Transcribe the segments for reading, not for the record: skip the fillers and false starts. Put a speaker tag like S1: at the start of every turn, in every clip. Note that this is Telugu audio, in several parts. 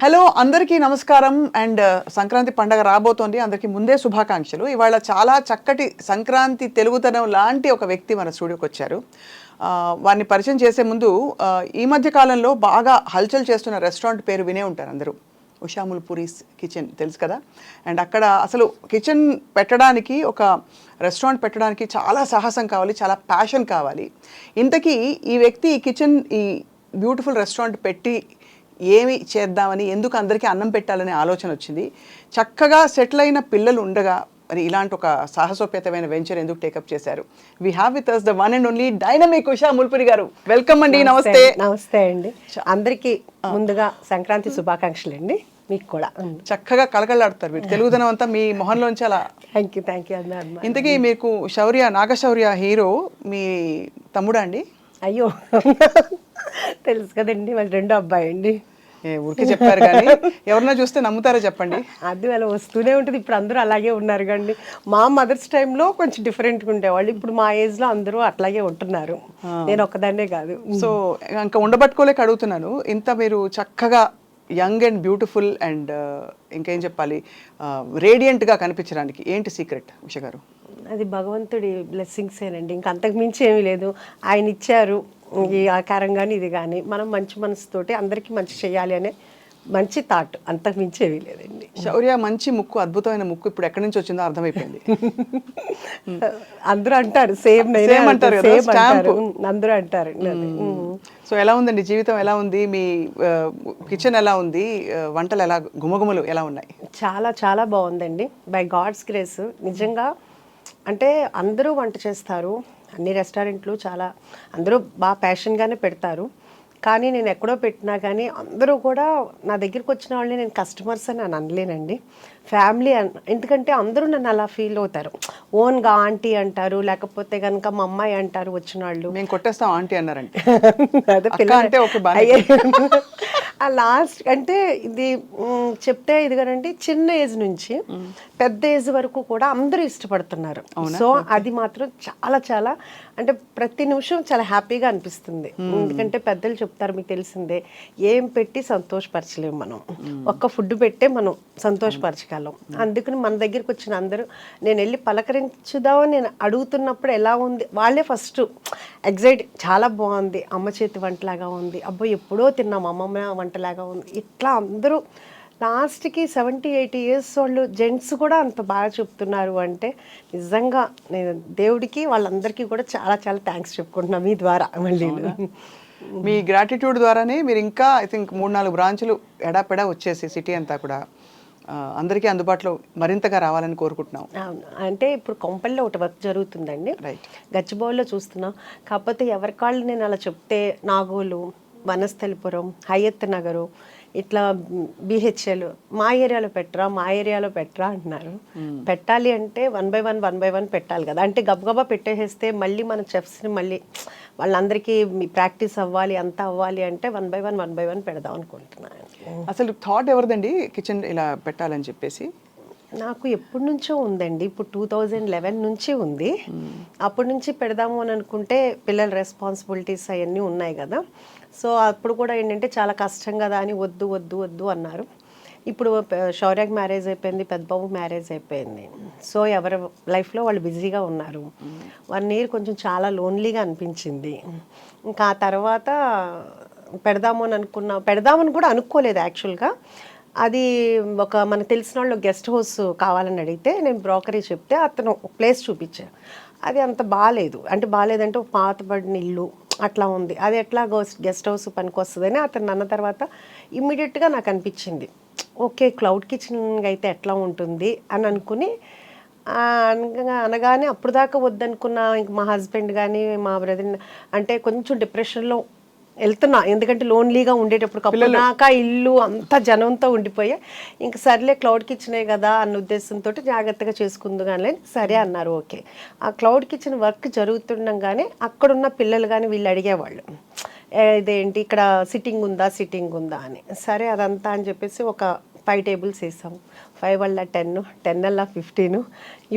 S1: హలో అందరికీ నమస్కారం అండ్ సంక్రాంతి పండగ రాబోతోంది. అందరికీ ముందే శుభాకాంక్షలు. ఇవాళ చాలా చక్కటి సంక్రాంతి తెలుగుతనం లాంటి ఒక వ్యక్తి మన స్టూడియోకి వచ్చారు. వారిని పరిచయం చేసే ముందు ఈ మధ్య కాలంలో బాగా హల్చల్ చేస్తున్న రెస్టారెంట్ పేరు వినే ఉంటారు అందరూ. ఉషాముల్ పూరీస్ కిచెన్ తెలుసు కదా. అండ్ అక్కడ అసలు కిచెన్ పెట్టడానికి, ఒక రెస్టారెంట్ పెట్టడానికి చాలా సాహసం కావాలి, చాలా ప్యాషన్ కావాలి. ఇంతకీ ఈ వ్యక్తి ఈ కిచెన్, ఈ బ్యూటిఫుల్ రెస్టారెంట్ పెట్టి ఏమి చేద్దామని, ఎందుకు అందరికీ అన్నం పెట్టాలనే ఆలోచన వచ్చింది. చక్కగా సెటిల్ అయిన పిల్లలు ఉండగా మరి ఇలాంటి ఒక సాహసోపేతమైన వెంచర్ ఎందుకు టేకప్ చేశారు? We have with us the one and only dynamic Usha Mulpuri గారు. వెల్కమ్ అండి. నమస్తే.
S2: నమస్తే అండి. అందరికీ ముందుగా సంక్రాంతి శుభాకాంక్షలు అండి. మీకు కూడా
S1: చక్కగా కలకలాడుతారు మీరు. తెలుగుదనం అంతా మీ మొహంలోంచి అలా.
S2: థ్యాంక్ యూ అన్నారు.
S1: ఇంతకీ మీకు శౌర్య, నాగశౌర్య హీరో మీ తమ్ముడా అండి?
S2: అయ్యో తెలుసు కదండి, వాళ్ళ రెండో అబ్బాయి అండి.
S1: ఊరికే చెప్పారు కానీ ఎవరన్నా చూస్తే నమ్ముతారో చెప్పండి.
S2: అది అలా వస్తూనే ఉంటుంది. ఇప్పుడు అందరూ అలాగే ఉన్నారు కండి. మా మదర్స్ టైంలో కొంచెం డిఫరెంట్గా ఉండేవాళ్ళు. ఇప్పుడు మా ఏజ్లో అందరూ అట్లాగే ఉంటున్నారు. నేను ఒక్కదాన్నే కాదు.
S1: సో ఇంకా ఉండబట్టుకోలేక అడుగుతున్నాను. ఇంత మీరు చక్కగా యంగ్ అండ్ బ్యూటిఫుల్ అండ్ ఇంకేం చెప్పాలి, రేడియంట్గా కనిపించడానికి ఏంటి సీక్రెట్ ఉష గారు?
S2: అది భగవంతుడి బ్లెస్సింగ్సేనండి. ఇంకా అంతకు మించి ఏమీ లేదు. ఆయన ఇచ్చారు ఈ ఆకారం కానీ ఇది కానీ. మనం మంచి మనసుతోటి అందరికీ మంచి చేయాలి అనే మంచి థాట్, అంతకు మించి ఏమీ లేదండి.
S1: శౌర్య మంచి ముక్కు, అద్భుతమైన ముక్కు ఇప్పుడు ఎక్కడి నుంచి వచ్చిందో అర్థమైపోయింది.
S2: అందరూ అంటారు సేమ్
S1: అంటారు,
S2: అందరూ అంటారు.
S1: సో ఎలా ఉందండి జీవితం? ఎలా ఉంది మీ కిచెన్? ఎలా ఉంది వంటలు? ఎలా గుమగుమలు ఎలా ఉన్నాయి?
S2: చాలా చాలా బాగుందండి. By God's grace. నిజంగా అంటే అందరూ వంట చేస్తారు, అన్ని రెస్టారెంట్లు చాలా అందరూ బాగా ప్యాషన్గానే పెడతారు. కానీ నేను ఎక్కడో పెట్టినా కానీ అందరూ కూడా నా దగ్గరికి వచ్చిన వాళ్ళని నేను కస్టమర్స్ అని నేను అనలేనండి, ఫ్యామిలీ ఎందుకంటే అందరూ నన్ను అలా ఫీల్ అవుతారు. ఓన్గా ఆంటీ అంటారు, లేకపోతే కనుక మా అమ్మాయి అంటారు వచ్చిన వాళ్ళు.
S1: మేము కొట్టేస్తాం ఆంటీ అన్నారంటే
S2: ఆ లాస్ట్ అంటే ఇది చెప్తే ఇది కదండి, చిన్న ఏజ్ నుంచి పెద్ద ఏజ్ వరకు కూడా అందరూ ఇష్టపడుతున్నారు. సో అది మాత్రం చాలా చాలా అంటే ప్రతి నిమిషం చాలా హ్యాపీగా అనిపిస్తుంది. ఎందుకంటే పెద్దలు చెప్తారు, మీకు తెలిసిందే, ఏం పెట్టి సంతోషపరచలేము మనం, ఒక్క ఫుడ్ పెట్టే మనం సంతోషపరచగలం. అందుకని మన దగ్గరికి వచ్చిన అందరూ నేను వెళ్ళి పలకరించుదామని నేను అడుగుతున్నప్పుడు ఎలా ఉంది, వాళ్ళే ఫస్ట్ ఎగ్జైట్, చాలా బాగుంది, అమ్మ చేతి వంటలాగా ఉంది, అబ్బో ఎప్పుడో తిన్నాం అమ్మమ్మ వంటలాగా ఉంది, ఇట్లా అందరూ లాస్ట్కి 70-80 years వాళ్ళు జెంట్స్ కూడా అంత బాగా చెప్తున్నారు అంటే నిజంగా నేను దేవుడికి వాళ్ళందరికీ కూడా చాలా చాలా థ్యాంక్స్ చెప్పుకుంటున్నాను మీ ద్వారా. మళ్ళీ
S1: మీ గ్రాటిట్యూడ్ ద్వారానే మీరు ఇంకా ఐ థింక్ 3-4 బ్రాంచులు ఎడాపెడా వచ్చేసి సిటీ అంతా కూడా అందరికీ అందుబాటులో మరింతగా రావాలని కోరుకుంటున్నాం.
S2: అంటే ఇప్పుడు కొంపల్లో ఒకటి వర్క్ జరుగుతుందండి, గచ్చిబౌలిలో చూస్తున్నాం. కాకపోతే ఎవరి కాళ్ళు నేను అలా చెప్తే నాగోలు, వనస్థలిపురం, హయత్ నగరు, ఇట్లా బిహెచ్ఎల్ మా ఏరియాలో పెట్టరా అంటున్నారు. పెట్టాలి అంటే 1 by 1 పెట్టాలి కదా. అంటే గబగబా పెట్టేసేస్తే మళ్ళీ మన చెఫ్స్ని మళ్ళీ వాళ్ళందరికీ ప్రాక్టీస్ అవ్వాలి, అంతా అవ్వాలి అంటే 1 by 1 పెడదాం అనుకుంటున్నాను.
S1: అసలు థాట్ ఎవరిదండి కిచెన్ ఇలా పెట్టాలని చెప్పేసి?
S2: నాకు ఎప్పటి నుంచో ఉందండి. ఇప్పుడు 2011 నుంచి ఉంది. అప్పటి నుంచి పెడదాము అని అనుకుంటే పిల్లల రెస్పాన్సిబిలిటీస్ అవన్నీ ఉన్నాయి కదా. సో అప్పుడు కూడా ఏంటంటే చాలా కష్టం కదా అని వద్దు వద్దు వద్దు అన్నారు. ఇప్పుడు శౌర్యకి మ్యారేజ్ అయిపోయింది, పెద్దబాబు మ్యారేజ్ అయిపోయింది. సో ఎవరి లైఫ్లో వాళ్ళు బిజీగా ఉన్నారు. 1 year కొంచెం చాలా లోన్లీగా అనిపించింది. ఇంకా ఆ తర్వాత పెడదామని కూడా అనుకోలేదు యాక్చువల్గా. అది ఒక మనకు తెలిసిన వాళ్ళు గెస్ట్ హౌస్ కావాలని అడిగితే నేను బ్రోకరీ చెప్తే అతను ప్లేస్ చూపించాను. అది అంత బాగాలేదు, అంటే బాగాలేదంటే ఒక పాతబడిన ఇల్లు అట్లా ఉంది, అది ఎట్లా గెస్ట్ హౌస్ పనికి వస్తుందని అతను అన్న తర్వాత ఇమ్మీడియట్గా నాకు అనిపించింది, ఓకే క్లౌడ్ కిచెన్ అయితే ఎట్లా ఉంటుంది అని అనుకుని అనగానే అప్పుడు దాకా వద్దనుకున్న ఇంక మా హస్బెండ్ కానీ మా బ్రదర్ అంటే కొంచెం డిప్రెషన్లో వెళ్తున్నా. ఎందుకంటే లోన్లీగా ఉండేటప్పుడు కప్పునాక ఇల్లు అంతా జనంతో ఉండిపోయా. ఇంక సర్లే క్లౌడ్ కిచెనే కదా అన్న ఉద్దేశంతో జాగ్రత్తగా చేసుకుందు కానీ సరే అన్నారు. ఓకే, ఆ క్లౌడ్ కిచెన్ వర్క్ జరుగుతుండగానే అక్కడున్న పిల్లలు కానీ వీళ్ళు అడిగేవాళ్ళు, ఇదేంటి ఇక్కడ సిట్టింగ్ ఉందా అని. సరే అదంతా అని చెప్పేసి ఒక 5 tables వేసాం. 5 వల్ల 10, 10 వల్ల 15,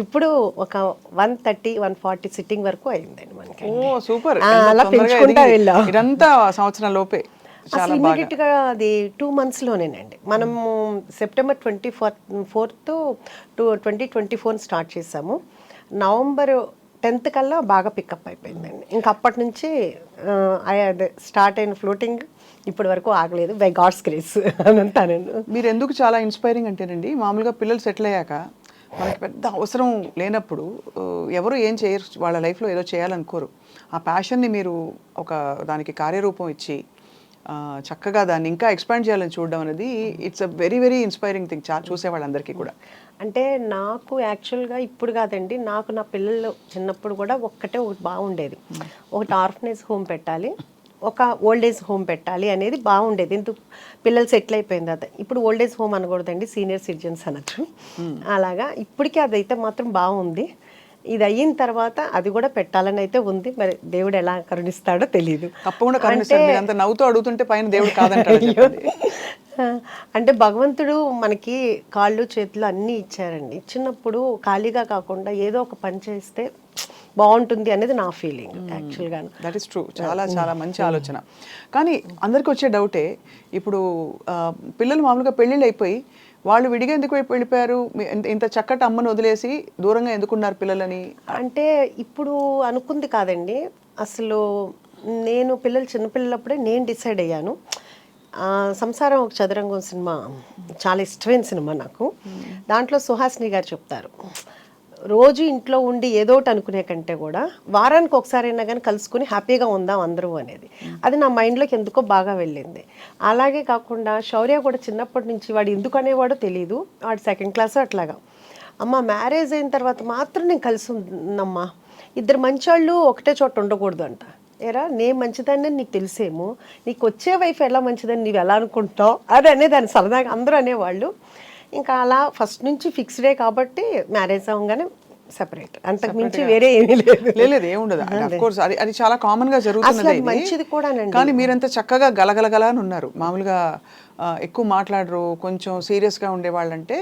S2: ఇప్పుడు ఒక 130-140 సిట్టింగ్ వరకు అయిందండి మనకి.
S1: సూపర్.
S2: అలా పెంచుకుంటా వెళ్ళాం.
S1: ఇదంతా సంవత్సరం లోపే
S2: అసలు ఇమీడియట్గా అది 2 monthsలోనేనండి. మనము సెప్టెంబర్ 24th టు 2024 స్టార్ట్ చేసాము. నవంబర్ 10th కల్లా బాగా పికప్ అయిపోయిందండి. ఇంకా అప్పటి నుంచి అదే స్టార్ట్ అయిన ఫ్లోటింగ్ ఇప్పటి వరకు ఆగలేదు, బై గాడ్స్ గ్రేస్ అని అంటానండి.
S1: మీరు ఎందుకు చాలా ఇన్స్పైరింగ్ అంటేనండి, మామూలుగా పిల్లలు సెటిల్ అయ్యాక మనకి పెద్ద అవసరం లేనప్పుడు ఎవరు ఏం చేయరు, వాళ్ళ లైఫ్లో ఏదో చేయాలనుకోరు. ఆ ప్యాషన్ని మీరు ఒక దానికి కార్యరూపం ఇచ్చి చక్కగా దాన్ని ఇంకా ఎక్స్పాండ్ చేయాలని చూడడం అనేది it's a very very inspiring thing చూసే వాళ్ళందరికీ కూడా.
S2: అంటే నాకు యాక్చువల్గా ఇప్పుడు కాదండి, నాకు నా పిల్లలు చిన్నప్పుడు కూడా ఒకటి బాగుండేది. ఒకటి ఆర్ఫనేజ్ హోమ్ పెట్టాలి, ఒక ఓల్డ్ ఏజ్ హోమ్ పెట్టాలి అనేది బాగుండేది. ఎందుకు పిల్లలు సెటిల్ అయిపోయింది అది. ఇప్పుడు ఓల్డ్ ఏజ్ హోమ్ అనకూడదండి, సీనియర్ సిటిజన్స్ అనొచ్చు. అలాగా ఇప్పటికీ అదైతే మాత్రం బాగుంది. ఇది అయిన తర్వాత అది కూడా పెట్టాలని అయితే ఉంది. మరి దేవుడు ఎలా కరుణిస్తాడో తెలియదు.
S1: తప్పకుండా కరుణిస్తాడు. మీరు అంత నవ్వుతూ అడుగుతుంటే పైన దేవుడు కాదంటాడు.
S2: అంటే భగవంతుడు మనకి కాళ్ళు చేతులు అన్నీ ఇచ్చారండి. చిన్నప్పుడు ఖాళీగా కాకుండా ఏదో ఒక పని చేస్తే బాగుంటుంది అనేది నా ఫీలింగ్ యాక్చువల్గా.
S1: That is true. చాలా చాలా మంచి ఆలోచన. కానీ అందరికి వచ్చే డౌటే, ఇప్పుడు పిల్లలు మామూలుగా పెళ్ళిళ్ళు అయిపోయి వాళ్ళు విడిగా ఎందుకు వెళ్ళిపోయారు, ఇంత చక్కటి అమ్మను వదిలేసి దూరంగా ఎందుకున్నారు పిల్లలని?
S2: అంటే ఇప్పుడు అనుకుంది కాదండి, అసలు నేను పిల్లలు చిన్నపిల్లలప్పుడే నేను డిసైడ్ అయ్యాను. సంసారం ఒక చదరంగం సినిమా చాలా ఇష్టమైన సినిమా నాకు. దాంట్లో సుహాసిని గారు చెప్తారు, రోజు ఇంట్లో ఉండి ఏదోటి అనుకునే కంటే కూడా వారానికి ఒకసారి అయినా కానీ కలుసుకుని హ్యాపీగా ఉందాం అందరూ అనేది. అది నా మైండ్లోకి ఎందుకో బాగా వెళ్ళింది. అలాగే కాకుండా శౌర్య కూడా చిన్నప్పటి నుంచి వాడు ఎందుకు అనేవాడో తెలియదు, వాడు 2nd క్లాస్ అట్లాగా, అమ్మ మ్యారేజ్ అయిన తర్వాత మాత్రం నేను కలిసి ఉన్నమ్మా, ఇద్దరు మంచోళ్ళు ఒకటే చోట ఉండకూడదు అంట. ఏరా నేను మంచిదాన్ని నీకు తెలిసేమో, నీకు వచ్చే వైఫ్ ఎలా మంచిదని నీవు ఎలా అనుకుంటావు అది అనేదాన్ని సరదాగా అందరూ అనేవాళ్ళు. ఇంకా అలా ఫస్ట్ నుంచి ఫిక్స్డే కాబట్టి మ్యారేజ్ అవ్వగానే సెపరేట్, అంతకు మించి వేరే ఏమీ
S1: లేదు. ఏముండదు. అఫ్ కోర్స్ అది చాలా కామన్ గా జరుగుతున్నది,
S2: మంచిది కూడా.
S1: కానీ మీరంతా చక్కగా గలగలగలా అని ఉన్నారు. మామూలుగా ఎక్కువ మాట్లాడరు, కొంచెం సీరియస్ గా ఉండేవాళ్ళంటే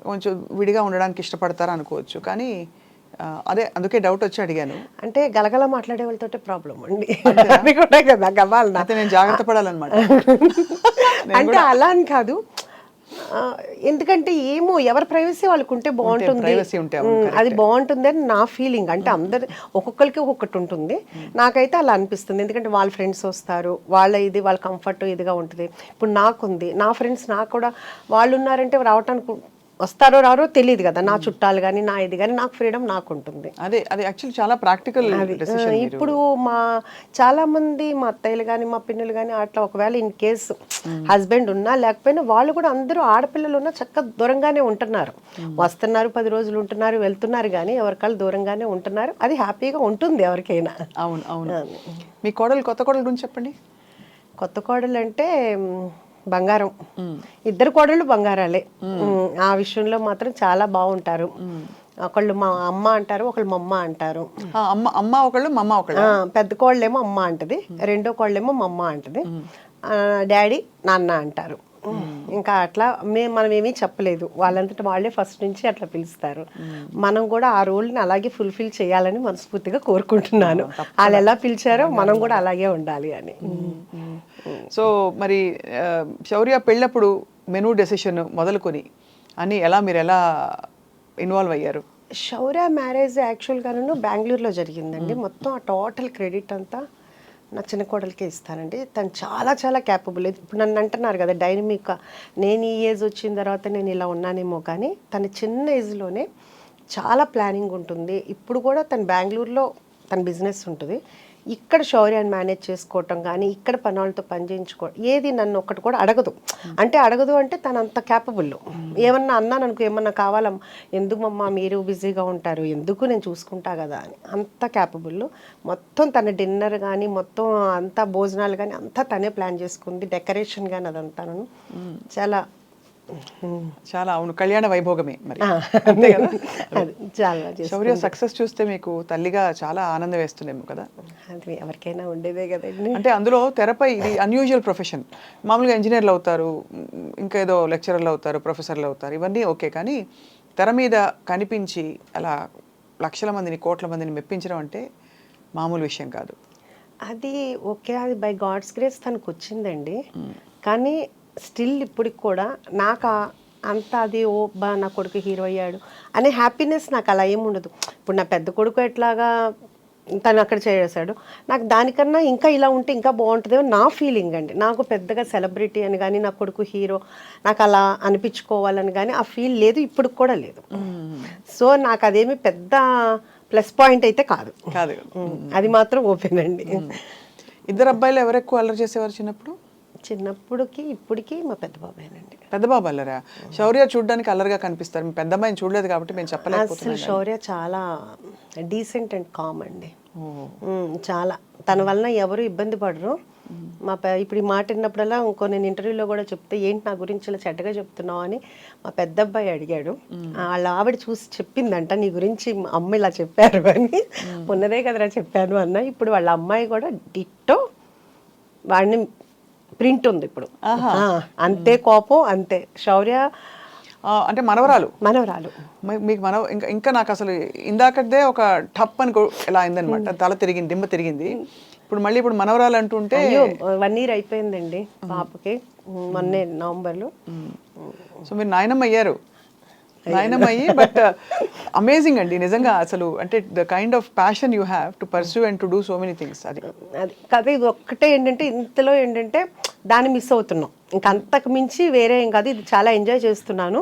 S1: కొంచెం విడిగా ఉండడానికి ఇష్టపడతారు అనుకోవచ్చు. కానీ అదే అందుకే డౌట్ వచ్చి అడిగాను.
S2: అంటే గలగల మాట్లాడే వాళ్ళతో ప్రాబ్లం అండి, అది కూడా కదా గవాలన.
S1: అయితే నేను జాగ్రత్త పడాలన్నమాట.
S2: అంటే అలా అని కాదు, ఎందుకంటే ఏమో ఎవరి ప్రైవసీ వాళ్ళకు ఉంటే బాగుంటుంది, అది బాగుంటుంది అని నా ఫీలింగ్. అంటే అందరి ఒక్కొక్కరికి ఒక్కొక్కటి ఉంటుంది, నాకైతే అలా అనిపిస్తుంది. ఎందుకంటే వాళ్ళ ఫ్రెండ్స్ వస్తారు, వాళ్ళ కంఫర్ట్ ఇదిగా ఉంటుంది. ఇప్పుడు నాకుంది, నా ఫ్రెండ్స్ నాకు కూడా వాళ్ళు ఉన్నారంటే రావటానికి వస్తారో రారో తెలియదు కదా, నా చుట్టాలు కానీ నా ఇది కానీ, నాకు ఫ్రీడమ్ నాకు ఉంటుంది.
S1: అదే అది యాక్చువల్లీ చాలా ప్రాక్టికల్ డెసిషన్.
S2: ఇప్పుడు మా చాలా మంది మా అత్తయ్యలు కానీ మా పిన్నులు కానీ అట్లా ఒకవేళ ఇన్ కేసు హస్బెండ్ ఉన్నా లేకపోయినా వాళ్ళు కూడా అందరూ ఆడపిల్లలు ఉన్నా చక్కగా దూరంగానే ఉంటున్నారు, వస్తున్నారు 10 రోజులు ఉంటున్నారు వెళ్తున్నారు, కానీ ఎవరికాళ్ళు దూరంగానే ఉంటున్నారు. అది హ్యాపీగా ఉంటుంది ఎవరికైనా.
S1: అవును అవును. మీ కొత్త కోడలు గురించి చెప్పండి.
S2: కొత్త కోడలు అంటే బంగారం, ఇద్దరు కోడళ్ళు బంగారాలే. ఆ విషయంలో మాత్రం చాలా బాగుంటారు. ఒకళ్ళు మా అమ్మ అంటారు, ఒకళ్ళు మా అమ్మ అంటారు.
S1: అమ్మ ఒకళ్ళు మమ్మ ఒకళ్ళు.
S2: పెద్ద కోళ్ళేమో అమ్మ అంటది, రెండో కోళ్ళేమో మా అమ్మ అంటది, డాడీ నాన్న అంటారు. ఇంకా అట్లా మనం ఏమీ చెప్పలేదు, వాళ్ళంతటా వాళ్ళే ఫస్ట్ నుంచి అట్లా పిలుస్తారు. మనం కూడా ఆ రోల్ని అలాగే ఫుల్ఫిల్ చేయాలని మనస్ఫూర్తిగా కోరుకుంటున్నాను. వాళ్ళు ఎలా పిలిచారో మనం కూడా అలాగే ఉండాలి అని.
S1: సో మరి శౌర్య పెళ్ళప్పుడు మెనూ డెసిషన్ మొదలుకొని అని మీరు ఎలా ఇన్వాల్వ్ అయ్యారు?
S2: శౌర్య మ్యారేజ్ యాక్చువల్గాను బెంగళూరులో జరిగిందండి. మొత్తం ఆ టోటల్ క్రెడిట్ అంతా నా చిన్న కోడలికే ఇస్తానండి. తను చాలా చాలా క్యాపబుల్. ఇప్పుడు నన్ను అంటున్నారు కదా డైనమిక్, నేను ఈ ఏజ్ వచ్చిన తర్వాత నేను ఇలా ఉన్నానేమో, కానీ తన చిన్న ఏజ్లోనే చాలా ప్లానింగ్ ఉంటుంది. ఇప్పుడు కూడా తను బెంగళూరులో తన బిజినెస్ ఉంటుంది, ఇక్కడ శౌర్యాన్ని మేనేజ్ చేసుకోవటం కానీ ఇక్కడ పనులతో పని చేయించుకోవడం, ఏది నన్ను ఒక్కటి కూడా అడగదు. అంటే తను అంత క్యాపబుల్. ఏమన్నా అన్నాను అనుకో, ఏమన్నా కావాలా, ఎందుకు మమ్మ మీరు బిజీగా ఉంటారు, ఎందుకు నేను చూసుకుంటా కదా అని, అంత క్యాపబుల్. మొత్తం తన డిన్నర్ కానీ మొత్తం అంతా భోజనాలు కానీ అంతా తనే ప్లాన్ చేసుకుంది, డెకరేషన్ కానీ అదంతాను చాలా
S1: చాలా. అవును, కళ్యాణ వైభోగమే మరి. శౌర్య సక్సెస్ చూస్తే మీకు తల్లిగా చాలా ఆనందం వేస్తుందేమో కదా?
S2: అది ఎవరికైనా ఉండేదే కదండి.
S1: అంటే అందులో తెరపై ఇది అన్యూజువల్ ప్రొఫెషన్. మామూలుగా ఇంజనీర్లు అవుతారు, ఇంకా ఏదో లెక్చరర్లు అవుతారు, ప్రొఫెసర్లు అవుతారు, ఇవన్నీ ఓకే. కానీ తెర మీద కనిపించి అలా లక్షల మందిని కోట్ల మందిని మెప్పించడం అంటే మామూలు విషయం కాదు.
S2: అది ఓకే, అది బై గాడ్స్ గ్రేస్ తనకు వచ్చిందండి. కానీ స్టిల్ ఇప్పటికి కూడా నాకు అంత అది ఓ బా నా కొడుకు హీరో అయ్యాడు అనే హ్యాపీనెస్ నాకు అలా ఏమి ఉండదు. ఇప్పుడు నా పెద్ద కొడుకు ఎట్లాగా తను అక్కడ చేసాడు, నాకు దానికన్నా ఇంకా ఇలా ఉంటే ఇంకా బాగుంటుందేమో నా ఫీలింగ్ అండి. నాకు పెద్దగా సెలబ్రిటీ అని కానీ నా కొడుకు హీరో నాకు అలా అనిపించుకోవాలని కానీ ఆ ఫీల్ లేదు, ఇప్పుడు కూడా లేదు. సో నాకు అదేమి పెద్ద ప్లస్ పాయింట్ అయితే కాదు. అది మాత్రం ఓపెన్ అండి.
S1: ఇద్దరు అబ్బాయిలు ఎవరు ఎక్కువ అల్లరి చేసేవారు చిన్నప్పుడు?
S2: చిన్నప్పుడుకి ఇప్పటికి మా పెద్ద బాబాయేనండి.
S1: పెద్ద బాబు అల్లరా? శౌర్య చూడడానికి అల్లరిగా కనిపిస్తారు, మీ పెద్ద అమ్మాయిని చూడలేదు కాబట్టి మేము చెప్పలేకపోతున్నాం.
S2: అసలు శౌర్య చాలా డీసెంట్ అండ్ కామ్ అండి. చాలా తన వలన ఎవరు ఇబ్బంది పడరు. ఇప్పుడు ఈ మాట విన్నప్పుడల్లా ఇంకో నేను ఇంటర్వ్యూలో కూడా చెప్తే ఏంటి నా గురించి ఇలా చెడ్డగా చెప్తున్నావు అని మా పెద్ద అబ్బాయి అడిగాడు. వాళ్ళ ఆవిడ చూసి చెప్పిందంట నీ గురించి అమ్మ ఇలా చెప్పారు అని. ఉన్నదే కదరా చెప్పాను అన్న. ఇప్పుడు వాళ్ళ అమ్మాయి కూడా డిట్టో వాడిని ప్రింట్ ఉంది ఇప్పుడు. అంతే కోపం అంతే. శౌర్య
S1: అంటే మనవరాలు మీకు ఇంకా నాకు అసలు ఇందాకదే ఒక టప్ అని ఎలా అయిందనమాట, తల తిరిగింది, దిమ్మ తిరిగింది. ఇప్పుడు మనవరాలు అంటుంటే
S2: 1 year అయిపోయిందండి పాపకి, మొన్నే నవంబర్లో.
S1: సో మీరు నాయనమ్మ అయ్యారు. బట్ అమేజింగ్ అండి నిజంగా. అసలు అంటే the kind of passion you have to pursue and to do so many things. అది
S2: కదా, ఇది ఒక్కటే ఏంటంటే ఇంతలో ఏంటంటే దాన్ని మిస్ అవుతున్నాం. ఇంకా అంతకు మించి వేరే ఏం కాదు. ఇది చాలా ఎంజాయ్ చేస్తున్నాను.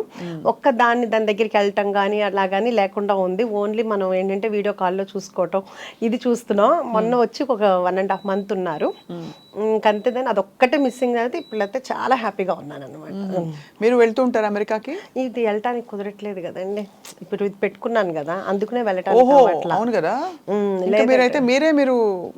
S2: దాని దగ్గరికి వెళ్ళటం కానీ అలా కానీ లేకుండా ఉంది. ఓన్లీ మనం ఏంటంటే వీడియో కాల్లో చూసుకోవటం ఇది చూస్తున్నాం. మొన్న వచ్చి ఒక 1.5 months ఉన్నారు. ఇంకంతేదాన్ని అదొక్కటే మిస్సింగ్ అయితే ఇప్పుడైతే చాలా హ్యాపీగా ఉన్నాను అనమాట.
S1: మీరు వెళ్తూ ఉంటారు అమెరికాకి?
S2: ఇది వెళ్ళటానికి కుదరట్లేదు కదండి, ఇప్పుడు ఇది పెట్టుకున్నాను కదా అందుకనే వెళ్ళటానికి.
S1: అవును కదా. మీరైతే మీరు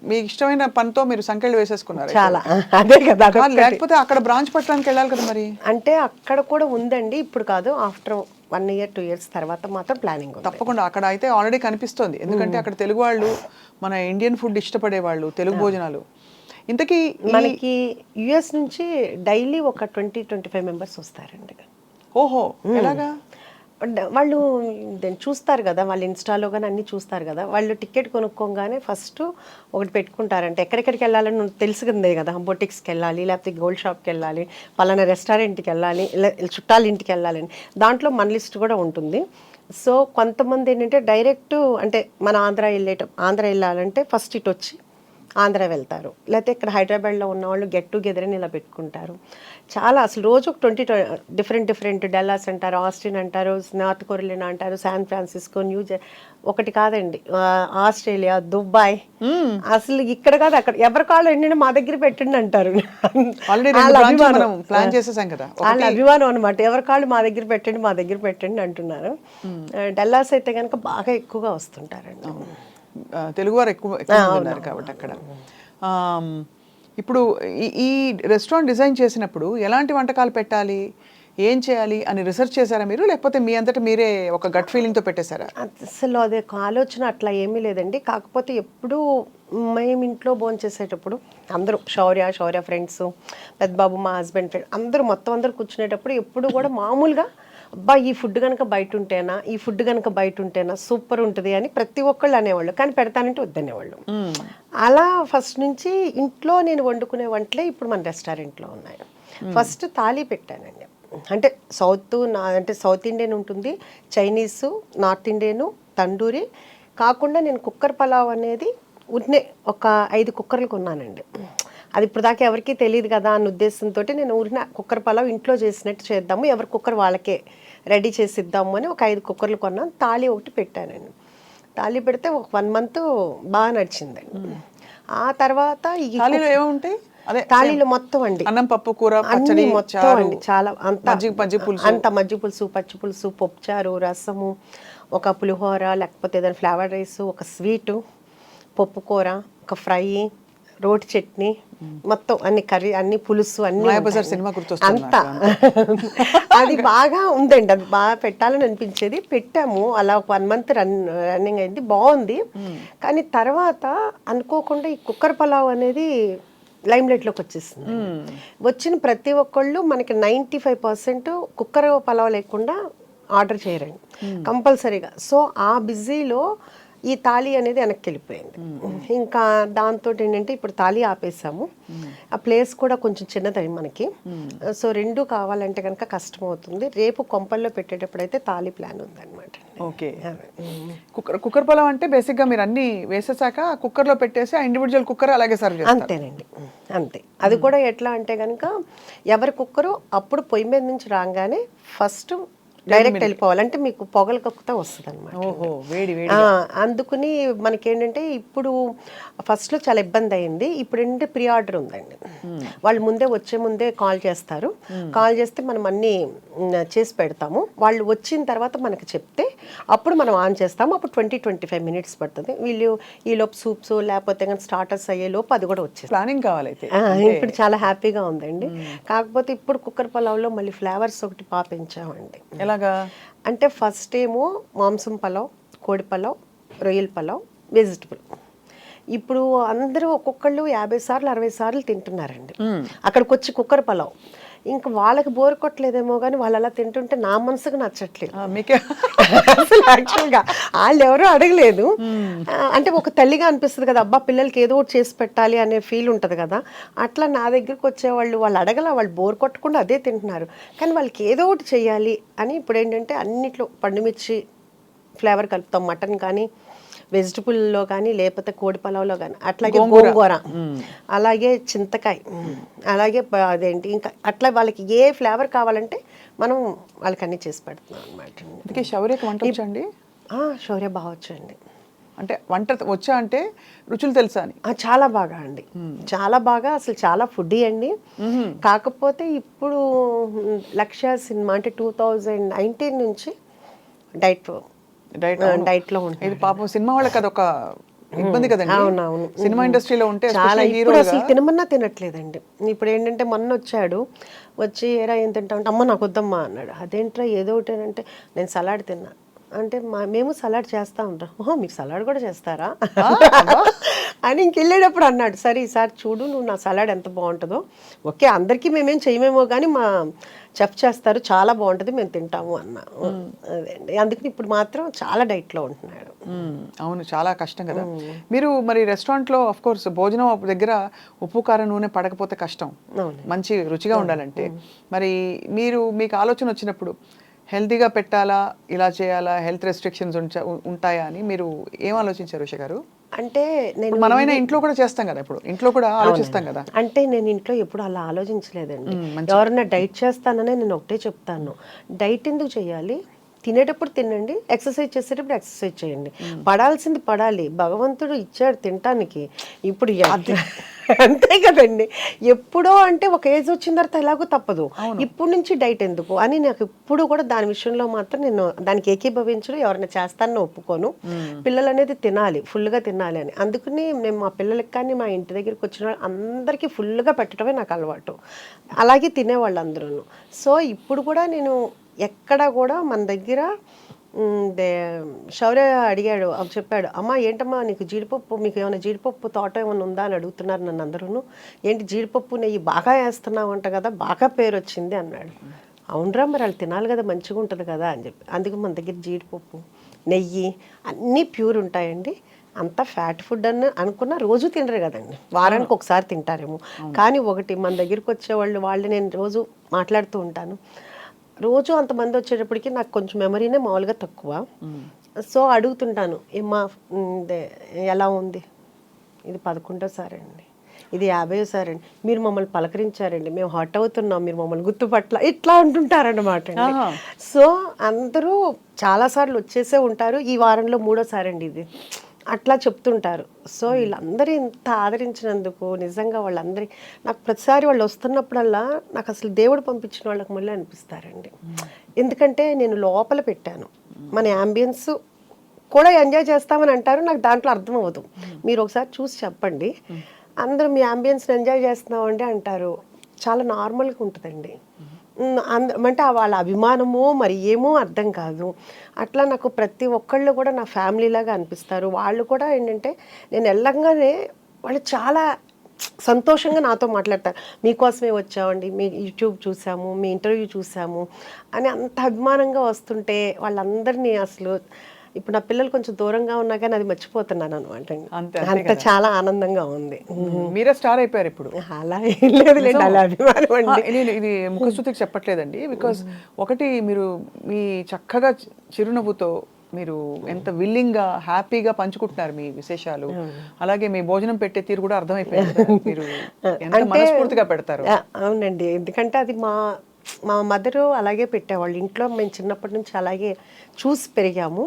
S1: మీ ఇష్టమైన పనితో మీరు సంఖ్యలు వేసేసుకున్నారు
S2: చాలా. అదే కదా,
S1: లేకపోతే అక్కడ బ్రాంచ్ పట్టడానికి వెళ్ళాలి కదా మరి.
S2: అంటే అక్కడ కూడా ఉందండి, ఇప్పుడు కాదు. ఆఫ్టర్ 1 year 2 years తర్వాత మాత్రం ప్లానింగ్.
S1: తప్పకుండా అక్కడ అయితే ఆల్రెడీ కనిపిస్తుంది. ఎందుకంటే అక్కడ తెలుగు వాళ్ళు, మన ఇండియన్ ఫుడ్ ఇష్టపడే వాళ్ళు, తెలుగు భోజనాలు. ఇంతకీ
S2: మనకి యుఎస్ నుంచి డైలీ ఒక 20-25 members వస్తారండి.
S1: ఓహో, ఎలాగా?
S2: వాళ్ళు చూస్తారు కదా, వాళ్ళు ఇన్స్టాలో కానీ అన్నీ చూస్తారు కదా. వాళ్ళు టికెట్ కొనుక్కోగానే ఫస్ట్ ఒకటి పెట్టుకుంటారంటే ఎక్కడెక్కడికి వెళ్ళాలని తెలుసుకుందే కదా. బొటిక్స్కి వెళ్ళాలి, లేకపోతే గోల్డ్ షాప్కి వెళ్ళాలి, పలానా రెస్టారెంట్కి వెళ్ళాలి, చుట్టాల ఇంటికి వెళ్ళాలని. దాంట్లో మన లిస్ట్ కూడా ఉంటుంది. సో కొంతమంది ఏంటంటే డైరెక్ట్ అంటే మన ఆంధ్ర వెళ్ళాలంటే ఫస్ట్ ఇటు వచ్చి ఆంధ్ర వెళ్తారు, లేకపోతే ఇక్కడ హైదరాబాద్లో ఉన్న వాళ్ళు గెట్ టుగెదర్ అని ఇలా పెట్టుకుంటారు. చాలా అసలు రోజు 20 డిఫరెంట్ డల్లాస్ అంటారు, ఆస్టిన్ అంటారు, నార్త్ కొరియా అంటారు, శాన్ ఫ్రాన్సిస్కో, ఒకటి కాదండి, ఆస్ట్రేలియా, దుబాయ్. అసలు ఇక్కడ కాదు అక్కడ ఎవరి కాళ్ళు ఏంటంటే మా దగ్గర పెట్టండి అంటారు. వాళ్ళ అభిమానం అనమాట. ఎవరి కాళ్ళు మా దగ్గర పెట్టండి అంటున్నారు. డల్లాస్ అయితే కనుక బాగా ఎక్కువగా వస్తుంటారండి.
S1: తెలుగు వారు ఎక్కువ ఉన్నారు కాబట్టి అక్కడ. ఇప్పుడు ఈ రెస్టారెంట్ డిజైన్ చేసినప్పుడు ఎలాంటి వంటకాలు పెట్టాలి, ఏం చేయాలి అని రీసెర్చ్ చేశారా మీరు, లేకపోతే మీ అంతటా మీరే ఒక గట్ ఫీలింగ్తో పెట్టేశారా?
S2: అసలు అదే ఆలోచన అట్లా ఏమీ లేదండి. కాకపోతే ఎప్పుడు మేము ఇంట్లో భోంచేసేటప్పుడు అందరూ శౌర్య ఫ్రెండ్స్, పెద్దబాబు మా హస్బెండ్ ఫ్రెండ్ అందరూ కూర్చునేటప్పుడు ఎప్పుడు కూడా మామూలుగా అబ్బా ఈ ఫుడ్ కనుక బయట ఉంటేనా సూపర్ ఉంటుంది అని ప్రతి ఒక్కళ్ళు అనేవాళ్ళు. కానీ పెడతానంటే వద్దనేవాళ్ళు. అలా ఫస్ట్ నుంచి ఇంట్లో నేను వండుకునే వంటలే ఇప్పుడు మన రెస్టారెంట్లో ఉన్నాయి. ఫస్ట్ థాలీ పెట్టానండి. అంటే సౌత్ ఇండియన్ ఉంటుంది, చైనీసు, నార్త్ ఇండియను, తండూరి కాకుండా నేను కుక్కర్ పలావ్ అనేది ఒక 5 కుక్కర్లు కొన్నానండి. అది ఇప్పుడు దాకా ఎవరికి తెలియదు కదా అన్న ఉద్దేశంతో నేను ఊరిన కుక్కర్ పలావ్ ఇంట్లో చేసినట్టు చేద్దాము, ఎవరి కుక్కర్ వాళ్ళకే రెడీ చేసి ఇద్దాము అని ఒక 5 కుక్కర్లు కొన్నాను. తాళి ఒకటి పెట్టానండి. తాళి పెడితే ఒక 1 month బాగా నడిచిందండి. ఆ తర్వాత ఈ తాళీలు మొత్తం అండి
S1: అన్నం, పప్పు, కూర,
S2: అన్ని మొత్తం అండి. చాలా అంత మజ్జిగ పులుసు, పచ్చి పులుసు, పప్పుచారు, రసము, ఒక పులిహోర, లేకపోతే ఏదైనా ఫ్లేవర్ రైస్, ఒక స్వీటు, పప్పు కూర, ఒక ఫ్రై, రోటి చట్నీ, మొత్తం అన్ని కర్రీ, అన్ని పులుసు, అన్ని అంతా. అది బాగా ఉందండి. అది బాగా పెట్టాలని అనిపించేది. పెట్టాము. అలా ఒక 1 month రన్నింగ్ అయింది, బాగుంది. కానీ తర్వాత అనుకోకుండా ఈ కుక్కర్ పలావ్ అనేది లైమ్లైట్లోకి వచ్చేసింది. వచ్చిన ప్రతి ఒక్కళ్ళు మనకి 95% కుక్కర్ పలావ్ లేకుండా ఆర్డర్ చేయరండి కంపల్సరీగా. సో ఆ బిజీలో ఈ తాళి అనేది వెనక్కి వెళ్ళిపోయింది. ఇంకా దాంతో ఏంటంటే ఇప్పుడు తాళి ఆపేసాము. ఆ ప్లేస్ కూడా కొంచెం చిన్నది మనకి. సో రెండు కావాలంటే కనుక కష్టం అవుతుంది. రేపు కొంపల్లో పెట్టేటప్పుడు అయితే తాళి ప్లాన్ ఉందన్నమాట.
S1: ఓకే. కుక్కర్ పొలం అంటే బేసిక్గా మీరు అన్ని వేసేసాక కుక్కర్లో పెట్టేసి ఆ ఇండివిజువల్ కుక్కర్ అలాగే సర్వ్ చేస్తారు.
S2: అంతేనండి, అంతే. అది కూడా ఎట్లా అంటే కనుక ఎవరి కుక్కరు అప్పుడు పొయ్యి మీద నుంచి రాగానే ఫస్ట్ డైరెక్ట్ వెళ్ళిపోవాలి. అంటే మీకు పొగలు కక్కుతా వస్తుంది అనమాట.
S1: ఓహో, వేడి వేడి.
S2: అందుకుని మనకేంటంటే ఇప్పుడు ఫస్ట్లో చాలా ఇబ్బంది అయింది. ఇప్పుడు ఏంటంటే ప్రీ ఆర్డర్ ఉందండి. వాళ్ళు ముందే వచ్చే ముందే కాల్ చేస్తారు. కాల్ చేస్తే మనం అన్నీ చేసి పెడతాము. వాళ్ళు వచ్చిన తర్వాత మనకి చెప్తే అప్పుడు మనం ఆన్ చేస్తాము. అప్పుడు 20-25 మినిట్స్ పడుతుంది. వీళ్ళు ఈ లోపు సూప్స్ లేకపోతే కానీ స్టార్టర్స్ అయ్యే లోపు అది కూడా వచ్చేది.
S1: ప్లానింగ్ కావాలైతే
S2: ఇప్పుడు చాలా హ్యాపీగా ఉందండి. కాకపోతే ఇప్పుడు కుక్కర్ పలావ్లో మళ్ళీ ఫ్లేవర్స్ ఒకటి పెంచామండి.
S1: ఎలాగా
S2: అంటే ఫస్ట్ ఏమో మాంసం పలావ్, కోడి పలావ్, రొయ్యల పలావ్, వెజిటబుల్. ఇప్పుడు అందరూ ఒక్కొక్కళ్ళు 50 సార్లు 60 సార్లు తింటున్నారండి అక్కడికి వచ్చి కుక్కర్ పలావ్. ఇంకా వాళ్ళకి బోర్ కొట్టలేదేమో కానీ వాళ్ళు అలా తింటుంటే నా మనసుకు నచ్చట్లేదు. అసలు యాక్చువల్గా వాళ్ళు ఎవరూ అడగలేదు. అంటే ఒక తల్లిగా అనిపిస్తుంది కదా, అబ్బా పిల్లలకి ఏదో ఒకటి చేసి పెట్టాలి అనే ఫీల్ ఉంటుంది కదా. అట్లా నా దగ్గరికి వచ్చేవాళ్ళు వాళ్ళు అడగల, వాళ్ళు బోర్ కొట్టకుండా అదే తింటున్నారు. కానీ వాళ్ళకి ఏదో ఒకటి చెయ్యాలి అని ఇప్పుడు ఏంటంటే అన్నిట్లో పండుమిర్చి ఫ్లేవర్ కలుపుతాం. మటన్ కానీ వెజిటబుల్లో కానీ లేకపోతే కోడి పలావ్లో కానీ, అట్లాగే గోంగూర, అలాగే చింతకాయ, అలాగే అదేంటి ఇంకా అట్లా వాళ్ళకి ఏ ఫ్లేవర్ కావాలంటే మనం వాళ్ళకి అన్నీ చేసి పెడుతున్నాం అనమాట.
S1: శౌర్యకి వంట వచ్చండి?
S2: శౌర్య బాగా వచ్చండి.
S1: అంటే వంట వచ్చా అంటే రుచులు తెలుసా అని?
S2: చాలా బాగా అండి, చాలా బాగా. అసలు చాలా ఫుడ్డీ అండి. కాకపోతే ఇప్పుడు లక్ష్య సినిమా అంటే 2019 నుంచి డైట్ లో ఉంటుంది.
S1: ఇది పాపం సినిమా వాళ్ళకి అదొక ఇబ్బంది కదండి.
S2: అవునవును,
S1: సినిమా ఇండస్ట్రీలో ఉంటే
S2: చాలా. ఇప్పుడు అసలు తినమన్నా తినట్లేదండి. ఇప్పుడు ఏంటంటే మొన్న వచ్చి ఏరా ఏం తింటా అంటే అమ్మ నాకు వద్దమ్మా అన్నాడు. అదేంట్రా ఏదో ఒకటి అంటే నేను సలాడ్ తిన్నా అంటే మేము సలాడ్ చేస్తూ ఉంటాం. ఓహో మీకు సలాడ్ కూడా చేస్తారా అని ఇంకెళ్ళేటప్పుడు అన్నాడు. సరే ఈసారి చూడు నువ్వు నా సలాడ్ ఎంత బాగుంటుందో. ఓకే అందరికీ మేమేం చేయమేమో కానీ మా చెఫ్ చేస్తారు, చాలా బాగుంటుంది, మేము తింటాము అన్నా. అదే అండి, అందుకని ఇప్పుడు మాత్రం చాలా డైట్లో ఉంటున్నాడు.
S1: అవును, చాలా కష్టం కదా. మీరు మరి రెస్టారెంట్లో ఆఫ్ కోర్స్ భోజనం దగ్గర ఉప్పు కారం నూనె పడకపోతే కష్టం, మంచి రుచిగా ఉండాలంటే. మరి మీకు ఆలోచన వచ్చినప్పుడు హెల్తీగా పెట్టాలా, ఇలా చేయాలా, హెల్త్ రెస్ట్రిక్షన్స్ ఉంటాయా అని మీరు ఏం ఆలోచించారు ఉష గారు?
S2: అంటే నేను
S1: మనమైనా ఇంట్లో కూడా చేస్తాం కదా, ఇప్పుడు ఇంట్లో కూడా ఆలోచిస్తాం కదా.
S2: అంటే నేను ఇంట్లో ఎప్పుడు అలా ఆలోచించలేదండి. ఎవరన్నా డైట్ చేస్తాననే నేను ఒకటే చెప్తాను, డైట్ ఎందుకు చేయాలి, తినేటప్పుడు తినండి, ఎక్సర్సైజ్ చేసేటప్పుడు ఎక్సర్సైజ్ చేయండి. పడాల్సింది పడాలి, భగవంతుడు ఇచ్చాడు తినటానికి. ఇప్పుడు అంతే కదండి. ఎప్పుడో అంటే ఒక ఏజ్ వచ్చిన తర్వాత ఎలాగో తప్పదు, ఇప్పుడు నుంచి డైట్ ఎందుకు అని నాకు ఇప్పుడు కూడా దాని విషయంలో మాత్రం నేను దానికి ఏకీభవించడం, ఎవరైనా చేస్తానని ఒప్పుకోను. పిల్లలు అనేది తినాలి, ఫుల్గా తినాలి అని. అందుకని నేను మా పిల్లలకి కానీ మా ఇంటి దగ్గరికి వచ్చిన అందరికీ ఫుల్గా పెట్టడమే నాకు అలవాటు. అలాగే తినేవాళ్ళు అందరూ. సో ఇప్పుడు కూడా నేను ఎక్కడ కూడా మన దగ్గర శౌర్య అడిగాడు, చెప్పాడు, అమ్మ ఏంటమ్మా నీకు జీడిపప్పు, మీకు ఏమైనా జీడిపప్పు తోట ఏమైనా ఉందా అని అడుగుతున్నారు నన్ను అందరూ. ఏంటి జీడిపప్పు నెయ్యి బాగా వేస్తున్నావు అంట కదా, బాగా పేరు వచ్చింది అన్నాడు. అవునరా మరి వాళ్ళు తినాలి కదా, మంచిగా ఉంటుంది కదా అని చెప్పి. అందుకే మన దగ్గర జీడిపప్పు నెయ్యి అన్నీ ప్యూర్ ఉంటాయండి. అంత ఫ్యాట్ ఫుడ్ అని అనుకున్న రోజు తినరు కదండి, వారానికి ఒకసారి తింటారేమో. కానీ ఒకటి మన దగ్గరికి వచ్చేవాళ్ళు నేను రోజు మాట్లాడుతూ ఉంటాను. రోజు అంతమంది వచ్చేటప్పటికి నాకు కొంచెం మెమరీనే మామూలుగా తక్కువ. సో అడుగుతుంటాను, ఏమ్మా ఎలా ఉంది, ఇది 11వ అండి, ఇది 50వ అండి, మీరు మమ్మల్ని పలకరించారండి, మేము హట్ అవుతున్నాం, మీరు మమ్మల్ని గుర్తుపట్ల, ఇట్లా అంటుంటారన్నమాట. సో అందరూ చాలాసార్లు వచ్చేసే ఉంటారు. ఈ వారంలో 3వ అండి ఇది, అట్లా చెప్తుంటారు. సో వీళ్ళందరూ ఇంత ఆదరించినందుకు నిజంగా వాళ్ళందరి నాకు ప్రతిసారి వాళ్ళు వస్తున్నప్పుడల్లా నాకు అసలు దేవుడు పంపించిన వాళ్ళకి మళ్ళీ అనిపిస్తారండి. ఎందుకంటే నేను లోపల పెట్టాను, మన యాంబియన్స్ కూడా ఎంజాయ్ చేస్తామని అంటారు, నాకు దాంట్లో అర్థం అవ్వదు. మీరు ఒకసారి చూసి చెప్పండి, అందరూ మీ యాంబియన్స్ని ఎంజాయ్ చేస్తున్నామండి అంటారు. చాలా నార్మల్గా ఉంటుందండి. అంటే వాళ్ళ అభిమానమో మరి ఏమో అర్థం కాదు. అట్లా నాకు ప్రతి ఒక్కళ్ళు కూడా నా ఫ్యామిలీలాగా అనిపిస్తారు. వాళ్ళు కూడా ఏంటంటే నేను వెళ్ళంగానే వాళ్ళు చాలా సంతోషంగా నాతో మాట్లాడతారు, మీకోసమే వచ్చామండి, మీ యూట్యూబ్ చూసాము, మీ ఇంటర్వ్యూ చూసాము అని అంత అభిమానంగా వస్తుంటే వాళ్ళందరినీ అసలు ఇప్పుడు నా పిల్లలు కొంచెం దూరంగా ఉన్నా కానీ అది మర్చిపోతున్నాను అనమాట.
S1: అంతే
S2: అంత చాలా ఆనందంగా ఉంది.
S1: మీరే స్టార్ అయిపోయారు ఇప్పుడు.
S2: అలా ఏం లేదులేండి, అలా అభిమానం అండి.
S1: నేను ఇది ముఖస్తుతికి చెప్పట్లేదండి, బికాస్ ఒకటి మీరు మీ చక్కగా చిరునవ్వుతో మీరు ఎంత విల్లింగ్గా హ్యాపీగా పంచుకుంటున్నారు మీ విశేషాలు, అలాగే మీ భోజనం పెట్టే తీరు కూడా అర్థమైపోయింది కదా, మీరు ఎంత మనస్ఫూర్తిగా పెడతారు.
S2: అవునండి, ఎందుకంటే అది మా మా మదరు అలాగే పెట్టేవాళ్ళు ఇంట్లో. మేము చిన్నప్పటి నుంచి అలాగే చూసి పెరిగాము.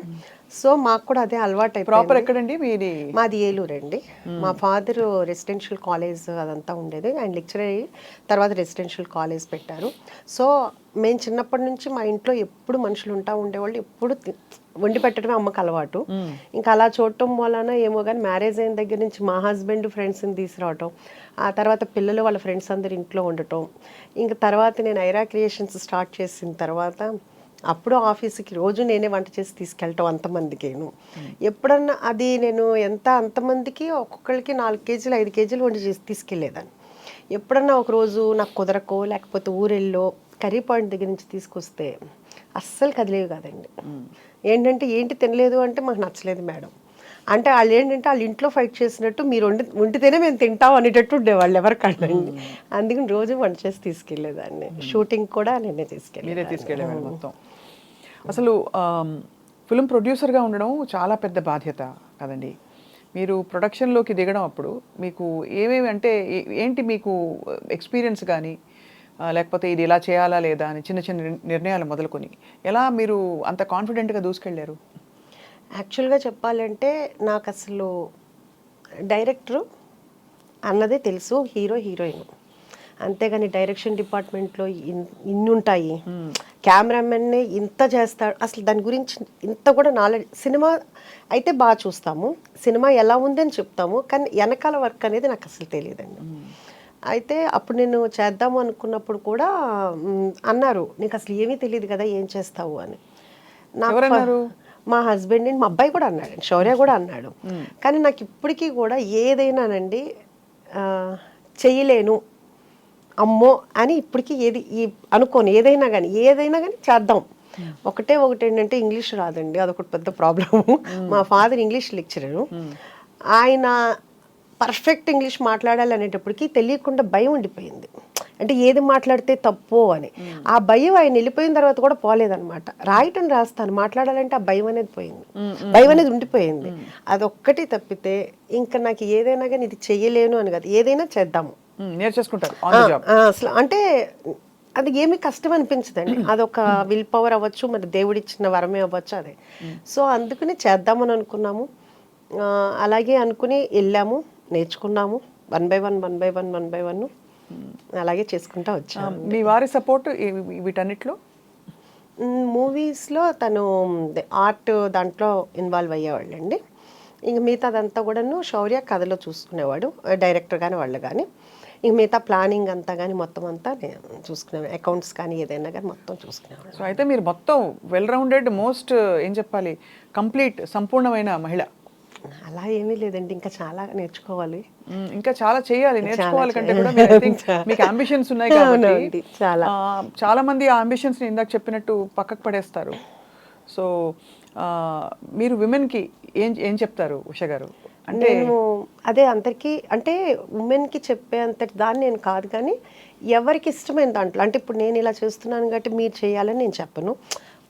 S2: సో మాకు కూడా అదే అలవాటు.
S1: ప్రాపర్ ఎక్కడండి మీది?
S2: మాది ఏలూరు అండి. మా ఫాదర్ రెసిడెన్షియల్ కాలేజ్ అదంతా ఉండేది, ఆయన లెక్చరర్ అయ్యి తర్వాత రెసిడెన్షియల్ కాలేజ్ పెట్టారు. సో మేము చిన్నప్పటి నుంచి మా ఇంట్లో ఎప్పుడు మనుషులు ఉండేవాళ్ళు, ఎప్పుడు వండి పెట్టడమే అమ్మకు అలవాటు. ఇంకా అలా చూడటం వలన ఏమో కానీ మ్యారేజ్ అయిన దగ్గర నుంచి మా హస్బెండ్ ఫ్రెండ్స్ని తీసుకురావటం, ఆ తర్వాత పిల్లలు వాళ్ళ ఫ్రెండ్స్ అందరు ఇంట్లో ఉండటం, ఇంకా తర్వాత నేను ఐరా క్రియేషన్స్ స్టార్ట్ చేసిన తర్వాత అప్పుడు ఆఫీస్కి రోజు నేనే వంట చేసి తీసుకెళ్ళటం అంతమందికేను. ఎప్పుడన్నా అది నేను అంతమందికి ఒక్కొక్కరికి 4 కేజీలు 5 కేజీలు వండి చేసి తీసుకెళ్ళేదాన్ని. ఎప్పుడన్నా ఒకరోజు నాకు కుదరకో లేకపోతే ఊరెళ్ళో కర్రీ పాయింట్ దగ్గర నుంచి తీసుకొస్తే అస్సలు కదిలేవి కాదండి. ఏంటి తినలేదు అంటే మాకు నచ్చలేదు మేడం అంటే, వాళ్ళు ఏంటంటే వాళ్ళ ఇంట్లో ఫైట్ చేసినట్టు మీరు వండితేనే మేము తింటాం అనేటట్టు ఉండేవాళ్ళు ఎవరికండి. అందుకని రోజు వంట చేసి తీసుకెళ్ళేదాన్ని. షూటింగ్ కూడా నేనే
S1: తీసుకెళ్ళేవాళ్ళు మొత్తం. అసలు ఫిలిం ప్రొడ్యూసర్గా ఉండడం చాలా పెద్ద బాధ్యత కదండి. మీరు ప్రొడక్షన్లోకి దిగడం అప్పుడు మీకు ఏమేమి అంటే ఏంటి మీకు ఎక్స్పీరియన్స్ కానీ, లేకపోతే ఇది ఇలా చేయాలా లేదా అని చిన్న చిన్న నిర్ణయాలు మొదలుకొని ఎలా మీరు అంత కాన్ఫిడెంట్గా దూసుకెళ్ళారు?
S2: యాక్చువల్గా చెప్పాలంటే నాకు అసలు డైరెక్టరు అన్నదే తెలుసు, హీరో హీరోయిన్, అంతేగాని డైరెక్షన్ డిపార్ట్మెంట్లో ఇన్ని ఉంటాయి, కెమెరామెన్నే ఇంత చేస్తాడు, అసలు దాని గురించి ఇంత కూడా నాలెడ్జ్. సినిమా అయితే బాగా చూస్తాము, సినిమా ఎలా ఉందని చెప్తాము, కానీ వెనకాల వర్క్ అనేది నాకు అసలు తెలియదండి. అయితే అప్పుడు నేను చేద్దాము అనుకున్నప్పుడు కూడా అన్నారు, నీకు అసలు ఏమీ తెలియదు కదా ఏం చేస్తావు అని. నాకు మా హస్బెండ్ మా అబ్బాయి కూడా అన్నాడు, శౌర్య కూడా అన్నాడు. కానీ నాకు ఇప్పటికీ కూడా ఏదైనానండి చెయ్యలేను అమ్మో అని ఇప్పటికీ అనుకోను. ఏదైనా కానీ చేద్దాం. ఒకటి ఏంటంటే ఇంగ్లీష్ రాదండి, అదొకటి పెద్ద ప్రాబ్లము. మా ఫాదర్ ఇంగ్లీష్ లెక్చరరు, ఆయన పర్ఫెక్ట్ ఇంగ్లీష్ మాట్లాడాలి అనేటప్పటికి తెలియకుండా భయం ఉండిపోయింది. అంటే ఏది మాట్లాడితే తప్పు అని. ఆ భయం ఆయన వెళ్ళిపోయిన తర్వాత కూడా పోలేదనమాట. రాస్తాను, మాట్లాడాలంటే ఆ భయం అనేది పోయింది, భయం అనేది ఉండిపోయింది. అదొక్కటి తప్పితే ఇంకా నాకు ఏదైనా కానీ ఇది చెయ్యలేను అని కాదు, ఏదైనా చేద్దాము
S1: నేర్చేసుకుంటారు
S2: అసలు. అంటే అది ఏమీ కష్టం అనిపించదండి, అదొక విల్ పవర్ అవ్వచ్చు, మరి దేవుడిచ్చిన వరమే అవ్వచ్చు అదే. సో అందుకని చేద్దామని అనుకున్నాము. అలాగే అనుకుని వెళ్ళాము, నేర్చుకున్నాము, 1 by 1 అలాగే చేసుకుంటా వచ్చాము.
S1: మీ వారి సపోర్ట్ వీటన్నిటిలో?
S2: మూవీస్లో తను ఆర్ట్ దాంట్లో ఇన్వాల్వ్ అయ్యేవాళ్ళండి. ఇంక మిగతాదంతా కూడాను శౌర్య కథలో చూసుకునేవాడు, డైరెక్టర్ కానీ వాళ్ళు కానీ. ఇంక మిగతా ప్లానింగ్ అంతా కానీ మొత్తం అంతా నేను చూసుకునేవాడు, అకౌంట్స్ కానీ ఏదైనా కానీ మొత్తం చూసుకునేవాడు.
S1: సో అయితే మీరు మొత్తం వెల్ రౌండెడ్, మోస్ట్ ఏం చెప్పాలి, కంప్లీట్ సంపూర్ణమైన మహిళ.
S2: అలా ఏమీ లేదండి, ఇంకా చాలా నేర్చుకోవాలి,
S1: ఇంకా చాలా చేయాలి. నేర్చుకోవాలి కంటే కూడా మీకు అంబిషన్స్ ఉన్నాయి కాబట్టి చాలా మంది ఆ అంబిషన్స్ ని ఇందాక చెప్పినట్టు పక్కకు పడేస్తారు. సో మీరు విమెన్కి ఏం చెప్తారు ఉష గారు?
S2: అంటే అదే అందరికీ, అంటే ఉమెన్కి చెప్పే అంతటి దాన్ని నేను కాదు, కానీ ఎవరికి ఇష్టమైన దాంట్లో, అంటే ఇప్పుడు నేను ఇలా చేస్తున్నాను కాబట్టి మీరు చేయాలని నేను చెప్పను.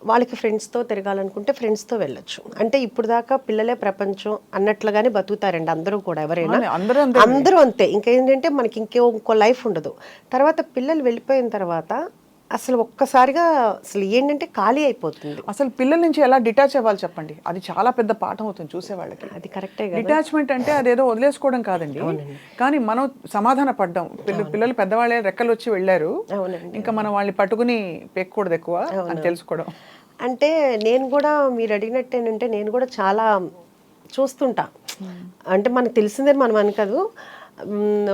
S2: వాళ్ళకి ఫ్రెండ్స్తో తిరగాలనుకుంటే ఫ్రెండ్స్తో వెళ్ళొచ్చు. అంటే ఇప్పుడు దాకా పిల్లలే ప్రపంచం అన్నట్లుగానే బతుకుతారండి అందరూ కూడా, ఎవరైనా అందరూ అంతే. ఇంకేంటంటే మనకి ఇంకో లైఫ్ ఉండదు. తర్వాత పిల్లలు వెళ్ళిపోయిన తర్వాత అసలు ఒక్కసారిగా అసలు ఏంటంటే ఖాళీ అయిపోతుంది.
S1: అసలు పిల్లల నుంచి ఎలా డిటాచ్ అవ్వాలి చెప్పండి, అది చాలా పెద్ద పాఠం అవుతుంది చూసే వాళ్ళకి.
S2: అది కరెక్టే.
S1: డిటాచ్మెంట్ అంటే అదేదో వదిలేసుకోవడం కాదండి, కానీ మనం సమాధాన పడ్డాం. పిల్లలు పెద్దవాళ్ళే రెక్కలు వచ్చి వెళ్ళారు, ఇంకా మనం వాళ్ళని పట్టుకుని పెక్కకూడదు ఎక్కువ అని తెలుసుకోవడం.
S2: అంటే నేను కూడా మీరు అడిగినట్టు ఏంటంటే నేను కూడా చాలా చూస్తుంటా. అంటే మనకు తెలిసిందని మనం అనుకోదు,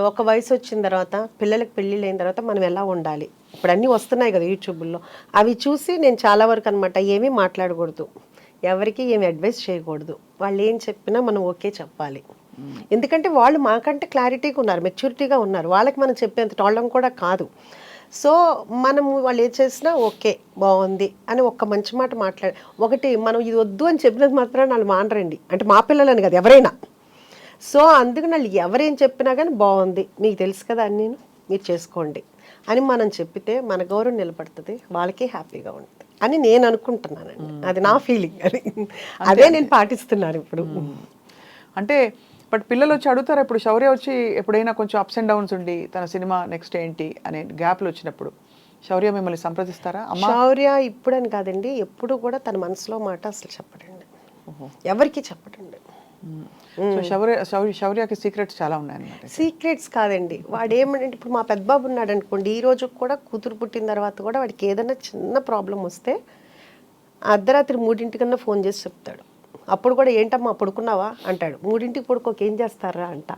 S2: ఒక వయసు వచ్చిన తర్వాత పిల్లలకి పెళ్ళిళ్ళు అయిన తర్వాత మనం ఎలా ఉండాలి, ఇప్పుడు అన్నీ వస్తున్నాయి కదా యూట్యూబ్లో, అవి చూసి నేను చాలా వరకు అనమాట ఏమీ మాట్లాడకూడదు, ఎవరికి ఏమి అడ్వైస్ చేయకూడదు, వాళ్ళు ఏం చెప్పినా మనం ఓకే చెప్పాలి. ఎందుకంటే వాళ్ళు మాకంటే క్లారిటీగా ఉన్నారు, మెచ్యూరిటీగా ఉన్నారు, వాళ్ళకి మనం చెప్పేంత టోళ్ళం కూడా కాదు. సో మనము వాళ్ళు ఏం చేసినా ఓకే బాగుంది అని ఒక్క మంచి మాట మాట్లాడి, ఒకటి మనం ఇది వద్దు అని చెప్పినది మాత్రం వాళ్ళు మానరండి, అంటే మా పిల్లలని కదా ఎవరైనా. సో అందుకని వాళ్ళు ఎవరేం చెప్పినా కానీ బాగుంది, మీకు తెలుసు కదా అని నేను మీరు చేసుకోండి అని మనం చెప్పితే మన గౌరవం నిలబడుతుంది, వాళ్ళకి హ్యాపీగా ఉంటుంది అని నేను అనుకుంటున్నానండి. అది నా ఫీలింగ్, అది అదే నేను పాటిస్తున్నాను ఇప్పుడు.
S1: అంటే బట్ పిల్లలు వచ్చి అడుగుతారా ఇప్పుడు? శౌర్య వచ్చి ఎప్పుడైనా కొంచెం అప్స్ అండ్ డౌన్స్ ఉండి తన సినిమా నెక్స్ట్ ఏంటి అనే గ్యాప్లు వచ్చినప్పుడు శౌర్య మిమ్మల్ని సంప్రదిస్తారా?
S2: శౌర్య ఇప్పుడని కాదండి, ఎప్పుడు కూడా తన మనసులో మాట అసలు చెప్పడండి, ఎవరికి చెప్పడండి.
S1: సో శౌర్యకి సీక్రెట్స్ చాలా ఉన్నాయన్నమాట.
S2: సీక్రెట్స్ కాదండి, వాడు ఏమంటే ఇప్పుడు మా పెద్ద బాబు ఉన్నాడు అనుకోండి, ఈ రోజు కూడా కూతురు పుట్టిన తర్వాత కూడా వాడికి ఏదైనా చిన్న ప్రాబ్లం వస్తే అర్ధరాత్రి 3 ఫోన్ చేసి చెప్తాడు. అప్పుడు కూడా ఏంటమ్మా పడుకున్నావా అంటాడు, 3 పడుకోక ఏం చేస్తారా అంట,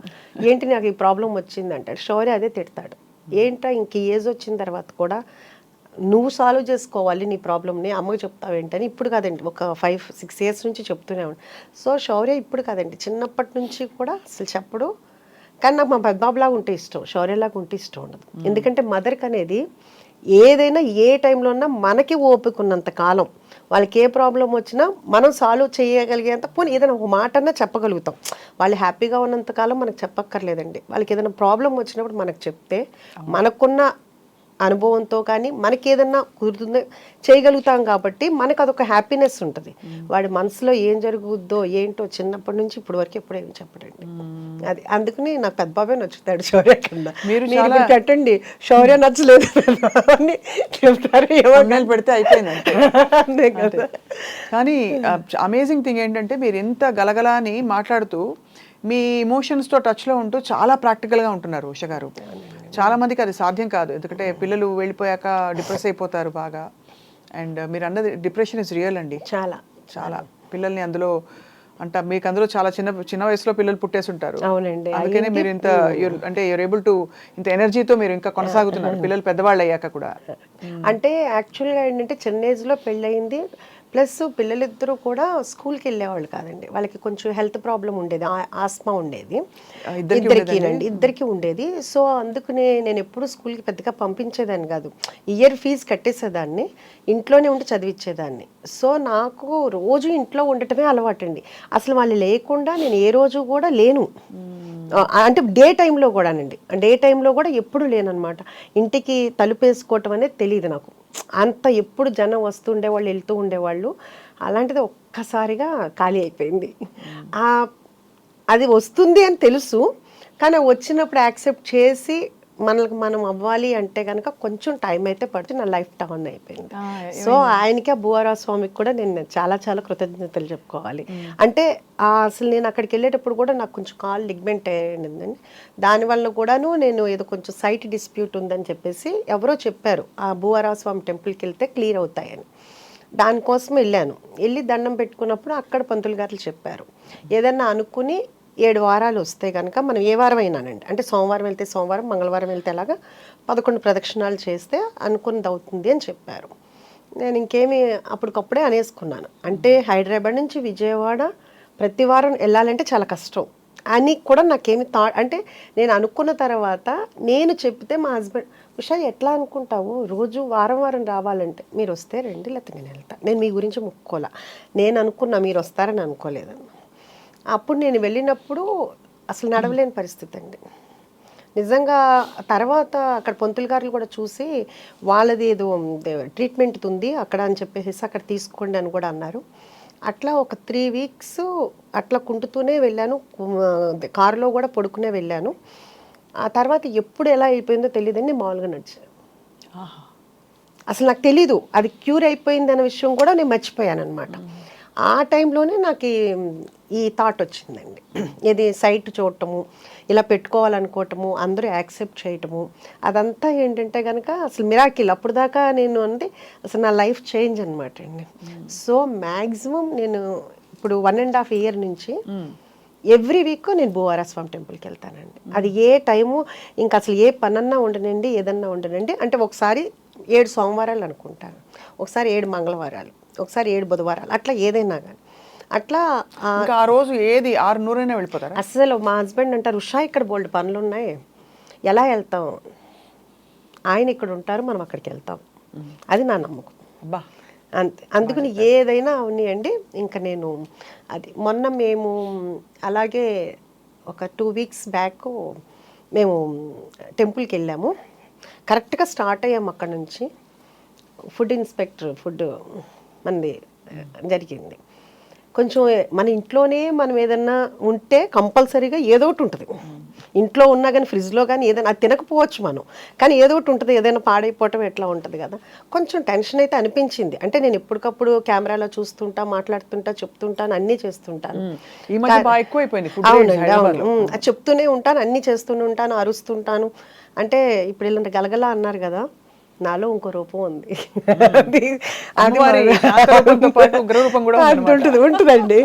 S2: ఏంటి నాకు ఈ ప్రాబ్లం వచ్చింది అంటాడు. శౌర్య అదే తిడతాడు, ఏంటా ఇంక ఏజ్ వచ్చిన తర్వాత కూడా నువ్వు సాల్వ్ చేసుకోవాలి నీ ప్రాబ్లమ్ని, అమ్మకి చెప్తావేంటని. ఇప్పుడు కాదండి, ఒక 5-6 ఇయర్స్ నుంచి చెప్తూనే ఉన్నాను. సో శౌర్య ఇప్పుడు కాదండి, చిన్నప్పటి నుంచి కూడా అసలు చెప్పడు. కానీ నాకు మా పెద్దబాబులాగా ఉంటే ఇష్టం, శౌర్యలాగా ఉంటే ఇష్టం ఉండదు. ఎందుకంటే మదర్కి అనేది ఏదైనా ఏ టైంలో ఉన్నా మనకి ఓపిక ఉన్నంత కాలం వాళ్ళకి ఏ ప్రాబ్లం వచ్చినా మనం సాల్వ్ చేయగలిగేంత, పోనీ ఏదైనా ఒక మాట అన్నా చెప్పగలుగుతాం. వాళ్ళు హ్యాపీగా ఉన్నంత కాలం మనకు చెప్పక్కర్లేదండి. వాళ్ళకి ఏదైనా ప్రాబ్లం వచ్చినప్పుడు మనకు చెప్తే మనకున్న అనుభవంతో కానీ మనకి ఏదన్నా కుదురుతుందో చేయగలుగుతాం కాబట్టి మనకు అదొక హ్యాపీనెస్ ఉంటుంది. వాడి మనసులో ఏం జరుగుద్దో ఏంటో చిన్నప్పటి నుంచి ఇప్పుడు వరకు ఎప్పుడు ఏమి చెప్పడండి. అది అందుకని నాకు పెద్ద బాబే నచ్చుతాడు శౌర్య కింద. మీరు పెట్టండి శౌర్య నచ్చలేదు అని చెప్తారు,
S1: ఎవరు పెడితే అయిపోయింది కదా. కానీ అమేజింగ్ థింగ్ ఏంటంటే మీరు ఎంత గలగలా అని మాట్లాడుతూ మీ ఎమోషన్స్తో టచ్లో ఉంటూ చాలా ప్రాక్టికల్గా ఉంటున్నారు ఉష గారు. చాలా మందికి అది సాధ్యం కాదు, ఎందుకంటే పిల్లలు వెళ్ళిపోయాక డిప్రెస్ అయిపోతారు బాగా. అండ్ మీరు అన్నది డిప్రెషన్ ఇస్ రియల్ అండి, చాలా చాలా. పిల్లల్ని అందులో మీకు అందులో చాలా చిన్న వయసులో పిల్లలు పుట్టేసి ఉంటారు.
S2: అవునండి,
S1: అందుకనే మీరు ఇంత అంటే యూర్ ఏబుల్ టు ఇంత ఎనర్జీతో మీరు ఇంకా కొనసాగుతున్నారు పిల్లలు పెద్దవాళ్ళు అయ్యాక కూడా.
S2: అంటే యాక్చువల్గా ఏంటంటే చిన్న ఏజ్లో పెళ్ళయింది, ప్లస్ పిల్లలిద్దరూ కూడా స్కూల్కి వెళ్ళేవాళ్ళు కాదండి. వాళ్ళకి కొంచెం హెల్త్ ప్రాబ్లం ఉండేది, ఆస్మా ఉండేది ఇద్దరికి ఉండేది. సో అందుకనే నేను ఎప్పుడు స్కూల్కి పెద్దగా పంపించేదాన్ని కాదు, ఇయర్ ఫీజు కట్టేసేదాన్ని, ఇంట్లోనే ఉండి చదివించేదాన్ని. సో నాకు రోజు ఇంట్లో ఉండటమే అలవాటండి. అసలు వాళ్ళు లేకుండా నేను ఏ రోజు కూడా లేను, అంటే డే టైంలో కూడానండి, డే టైంలో కూడా ఎప్పుడు లేనమాట. ఇంటికి తలుపు వేసుకోవటం అనేది తెలియదు నాకు, అంత ఎప్పుడు జనం వస్తుండేవాళ్ళు వెళ్తూ ఉండేవాళ్ళు. అలాంటిది ఒక్కసారిగా ఖాళీ అయిపోయింది. అది వస్తుంది అని తెలుసు, కానీ వచ్చినప్పుడు యాక్సెప్ట్ చేసి మనకు మనం అవ్వాలి అంటే కనుక కొంచెం టైం అయితే పడుతుంది. నా లైఫ్ టర్న్ అయిపోయింది. సో ఆయనకి ఆ భూవరా స్వామికి కూడా నేను చాలా చాలా కృతజ్ఞతలు చెప్పుకోవాలి. అంటే అసలు నేను అక్కడికి వెళ్ళేటప్పుడు కూడా నాకు కొంచెం కాల్ లిగ్మెంట్ అయ్యిందండి, దానివల్ల కూడాను నేను ఏదో కొంచెం సైట్ డిస్ప్యూట్ ఉందని చెప్పేసి ఎవరో చెప్పారు, ఆ భూవరా స్వామి టెంపుల్కి వెళ్తే క్లియర్ అవుతాయని. దానికోసం వెళ్ళి దండం పెట్టుకున్నప్పుడు అక్కడ పంతులు గారు చెప్పారు, ఏదన్నా అనుకుని 7 వారాలు వస్తే కనుక మనం ఏ వారం అయినానండి, అంటే సోమవారం వెళ్తే సోమవారం, మంగళవారం వెళ్తే అలాగా 11 ప్రదక్షిణాలు చేస్తే అనుకున్నది అవుతుంది అని చెప్పారు. నేను ఇంకేమీ అప్పటికప్పుడే అనేసుకున్నాను. అంటే హైదరాబాద్ నుంచి విజయవాడ ప్రతి వారం వెళ్ళాలంటే చాలా కష్టం అని కూడా నాకేమి అంటే నేను అనుకున్న తర్వాత నేను చెప్తే మా హస్బెండ్, ఉషా ఎట్లా అనుకుంటావు, రోజు వారం రావాలంటే, మీరు వస్తే రండి లేకపోతే నేను వెళ్తాను, నేను మీ గురించి ముక్కోలా, నేను అనుకున్నా మీరు వస్తారని అనుకోలేదన్న. అప్పుడు నేను వెళ్ళినప్పుడు అసలు నడవలేని పరిస్థితి అండి నిజంగా. తర్వాత అక్కడ పంతులు గారులు కూడా చూసి వాళ్ళది ఏదో ట్రీట్మెంట్ ఉంది అక్కడ అని చెప్పేసి అక్కడ తీసుకోండి అని కూడా అన్నారు. అట్లా ఒక 3 వీక్స్ అట్లా కుంటుతూనే వెళ్ళాను, కారులో కూడా పడుకునే వెళ్ళాను. ఆ తర్వాత ఎప్పుడు ఎలా అయిపోయిందో తెలియదండి, మామూలుగా నడిచాను. అసలు నాకు తెలీదు అది క్యూర్ అయిపోయింది అనే విషయం కూడా నేను మర్చిపోయాను అనమాట. ఆ టైంలోనే నాకు ఈ థాట్ వచ్చిందండి, ఇది సైట్ చూడటము, ఇలా పెట్టుకోవాలనుకోవటము, అందరూ యాక్సెప్ట్ చేయటము, అదంతా ఏంటంటే కనుక అసలు మిరాకిల్. అప్పుడు దాకా నేను అంటే అసలు నా లైఫ్ చేంజ్ అనమాట అండి. సో మ్యాక్సిమం నేను ఇప్పుడు 1.5 ఇయర్ నుంచి ఎవ్రీ వీక్ నేను భూవరా స్వామి టెంపుల్కి వెళ్తానండి. అది ఏ టైము ఇంకా అసలు ఏ పనన్నా ఉండనండి, ఏదన్నా ఉండనండి. అంటే ఒకసారి 7 సోమవారాలు అనుకుంటాను, ఒకసారి 7 మంగళవారాలు, ఒకసారి 7 బుధవారాలు, అట్లా ఏదైనా కానీ అట్లా.
S1: ఆ రోజు ఏది 6:100 వెళ్ళిపోతారు.
S2: అసలు మా హస్బెండ్ అంటారు, ఉషా ఇక్కడ బోల్డ్ పనులు ఉన్నాయి ఎలా వెళ్తాం ఆయన ఇక్కడ ఉంటారు, మనం అక్కడికి వెళ్తాం. అది నా నమ్మకం.
S1: అబ్బా,
S2: అంతే. అందుకని ఏదైనా ఉన్నాయండి. ఇంకా నేను అది మొన్న మేము అలాగే ఒక 2 weeks బ్యాక్ మేము టెంపుల్కి వెళ్ళాము. కరెక్ట్గా స్టార్ట్ అయ్యాము అక్కడ నుంచి. ఫుడ్ ఇన్స్పెక్టర్ ఫుడ్ మనది జరిగింది. కొంచెం మన ఇంట్లోనే మనం ఏదన్నా ఉంటే కంపల్సరీగా ఏదో ఒకటి ఉంటుంది. ఇంట్లో ఉన్నా కానీ ఫ్రిడ్జ్లో కానీ ఏదైనా అది తినకపోవచ్చు మనం, కానీ ఏదో ఒకటి ఉంటుంది. ఏదైనా పాడైపోవటం ఎట్లా ఉంటుంది కదా. కొంచెం టెన్షన్ అయితే అనిపించింది. అంటే నేను ఎప్పటికప్పుడు కెమెరాలో చూస్తుంటా, మాట్లాడుతుంటా, చెప్తుంటాను, అన్నీ చేస్తుంటాను.
S1: ఈ మధ్య బాగా ఎక్కువైపోయింది food
S2: అవునండి,
S1: raids హైదరాబాద్లో.
S2: అవును. అది చెప్తూనే ఉంటాను, అన్నీ చేస్తూనే ఉంటాను, అరుస్తుంటాను. అంటే ఇప్పుడు ఇలాంటి గలగలా అన్నారు కదా, నాలో ఇంకో రూపం ఉంది. అది
S1: అమ్మవారి శాంత రూపంతో పాటు ఉగ్ర రూపం కూడా
S2: ఉంటుంది ఉంటుందండి.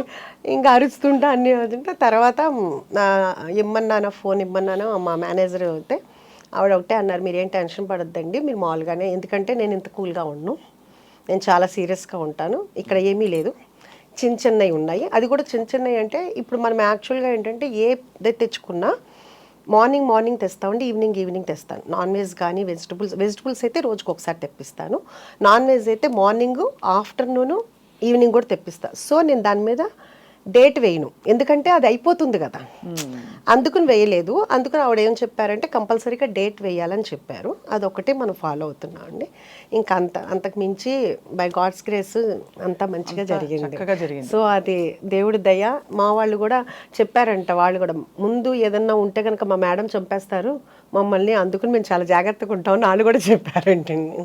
S2: ఇంకా అరుస్తుంటా అన్నీ అవుతుంటే తర్వాత ఇమ్మన్నాను, ఫోన్ ఇమ్మన్నాను. మా మేనేజర్ అయితే ఆవిడ ఒకటే అన్నారు, మీరు ఏం టెన్షన్ పడొద్దండి, మీరు మామూలుగానే, ఎందుకంటే నేను ఇంత కూల్గా ఉండను, నేను చాలా సీరియస్గా ఉంటాను, ఇక్కడ ఏమీ లేదు, చిన్న చిన్నవి ఉన్నాయి. అది కూడా చిన్న చిన్నవి అంటే ఇప్పుడు మనం యాక్చువల్గా ఏంటంటే ఏది తెచ్చుకున్నా మార్నింగ్ తెస్తామండి, ఈవినింగ్ తెస్తాను. నాన్ వెజ్ కానీ వెజిటబుల్స్ అయితే రోజుకి ఒకసారి తెప్పిస్తాను. నాన్ వెజ్ అయితే మార్నింగ్, ఆఫ్టర్నూను, ఈవినింగ్ కూడా తెప్పిస్తాను. సో నేను దాని మీద డేట్ వేయను, ఎందుకంటే అది అయిపోతుంది కదా, అందుకుని వేయలేదు. అందుకని ఆవిడ ఏం చెప్పారంటే కంపల్సరీగా డేట్ వేయాలని చెప్పారు. అదొకటే మనం ఫాలో అవుతున్నాం అండి. ఇంకా అంతకు మించి బై గాడ్స్ గ్రేస్ అంతా మంచిగా జరిగింది. సో అది దేవుడి దయ. మా వాళ్ళు కూడా చెప్పారంట, వాళ్ళు కూడా ముందు ఏదన్నా ఉంటే కనుక మా మేడం చంపేస్తారు మమ్మల్ని, అందుకని మేము చాలా జాగ్రత్తగా ఉంటామని వాళ్ళు కూడా చెప్పారంటండి.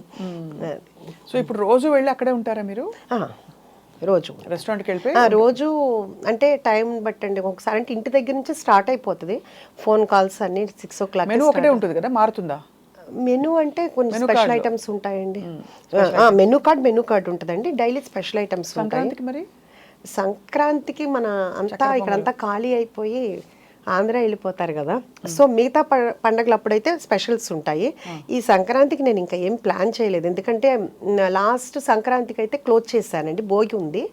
S1: సో ఇప్పుడు రోజు వెళ్ళి అక్కడే ఉంటారా మీరు?
S2: రోజు
S1: రెస్టారెంట్కి వెళ్ళి
S2: రోజు అంటే టైం బట్టండి. ఒకసారి అంటే ఇంటి దగ్గర నుంచి స్టార్ట్ అయిపోతుంది, ఫోన్ కాల్స్ అన్ని 6 o'clock.
S1: మెనూ ఒకటే ఉంటుంది కదా, మారుతుందా?
S2: మెనూ అంటే కొన్ని స్పెషల్ ఐటమ్స్ ఉంటాయండి. మెనూ కార్డ్ ఉంటుందండి. డైలీ స్పెషల్ ఐటమ్స్ ఉంటాయి.
S1: మరి
S2: సంక్రాంతికి మన అంతా ఇక్కడంతా ఖాళీ అయిపోయి ఆంధ్ర వెళ్ళిపోతారు కదా, సో మిగతా పండగలు అప్పుడైతే స్పెషల్స్ ఉంటాయి. ఈ సంక్రాంతికి నేను ఇంకా ఏం ప్లాన్ చేయలేదు, ఎందుకంటే లాస్ట్ సంక్రాంతికి అయితే క్లోజ్ చేశానండి, భోగి ఉంది.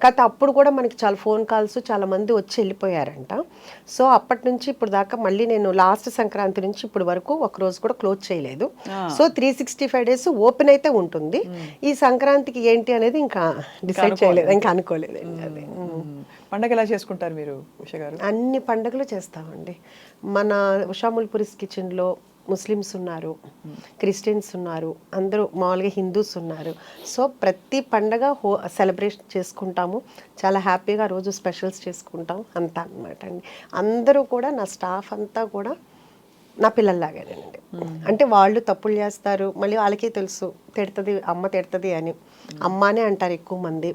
S2: కాకపోతే అప్పుడు కూడా మనకి చాలా ఫోన్ కాల్స్, చాలా మంది వచ్చి వెళ్ళిపోయారంట. సో అప్పటి నుంచి ఇప్పుడు దాకా మళ్ళీ నేను లాస్ట్ సంక్రాంతి నుంచి ఇప్పుడు వరకు ఒక రోజు కూడా క్లోజ్ చేయలేదు. సో 365 days ఓపెన్ అయితే ఉంటుంది. ఈ సంక్రాంతికి ఏంటి అనేది ఇంకా డిసైడ్ చేయలేదు, ఇంకా అనుకోలేదండి. అది
S1: పండగ ఎలా చేసుకుంటారు మీరు ఉషా గారు?
S2: అన్ని పండుగలు చేస్తామండి. మన ఉషాముల్పురిస్ కిచెన్లో ముస్లిమ్స్ ఉన్నారు, క్రిస్టియన్స్ ఉన్నారు, అందరూ మామూలుగా హిందూస్ ఉన్నారు. సో ప్రతి పండగ సెలబ్రేషన్ చేసుకుంటాము, చాలా హ్యాపీగా రోజు స్పెషల్స్ చేసుకుంటాం అంతా అనమాట అండి. అందరూ కూడా నా స్టాఫ్ అంతా కూడా నా పిల్లల్లాగానండి. అంటే వాళ్ళు తప్పులు చేస్తారు, మళ్ళీ వాళ్ళకే తెలుసు అమ్మ తిడుతుంది అని, అమ్మనే అంటారు ఎక్కువ మంది.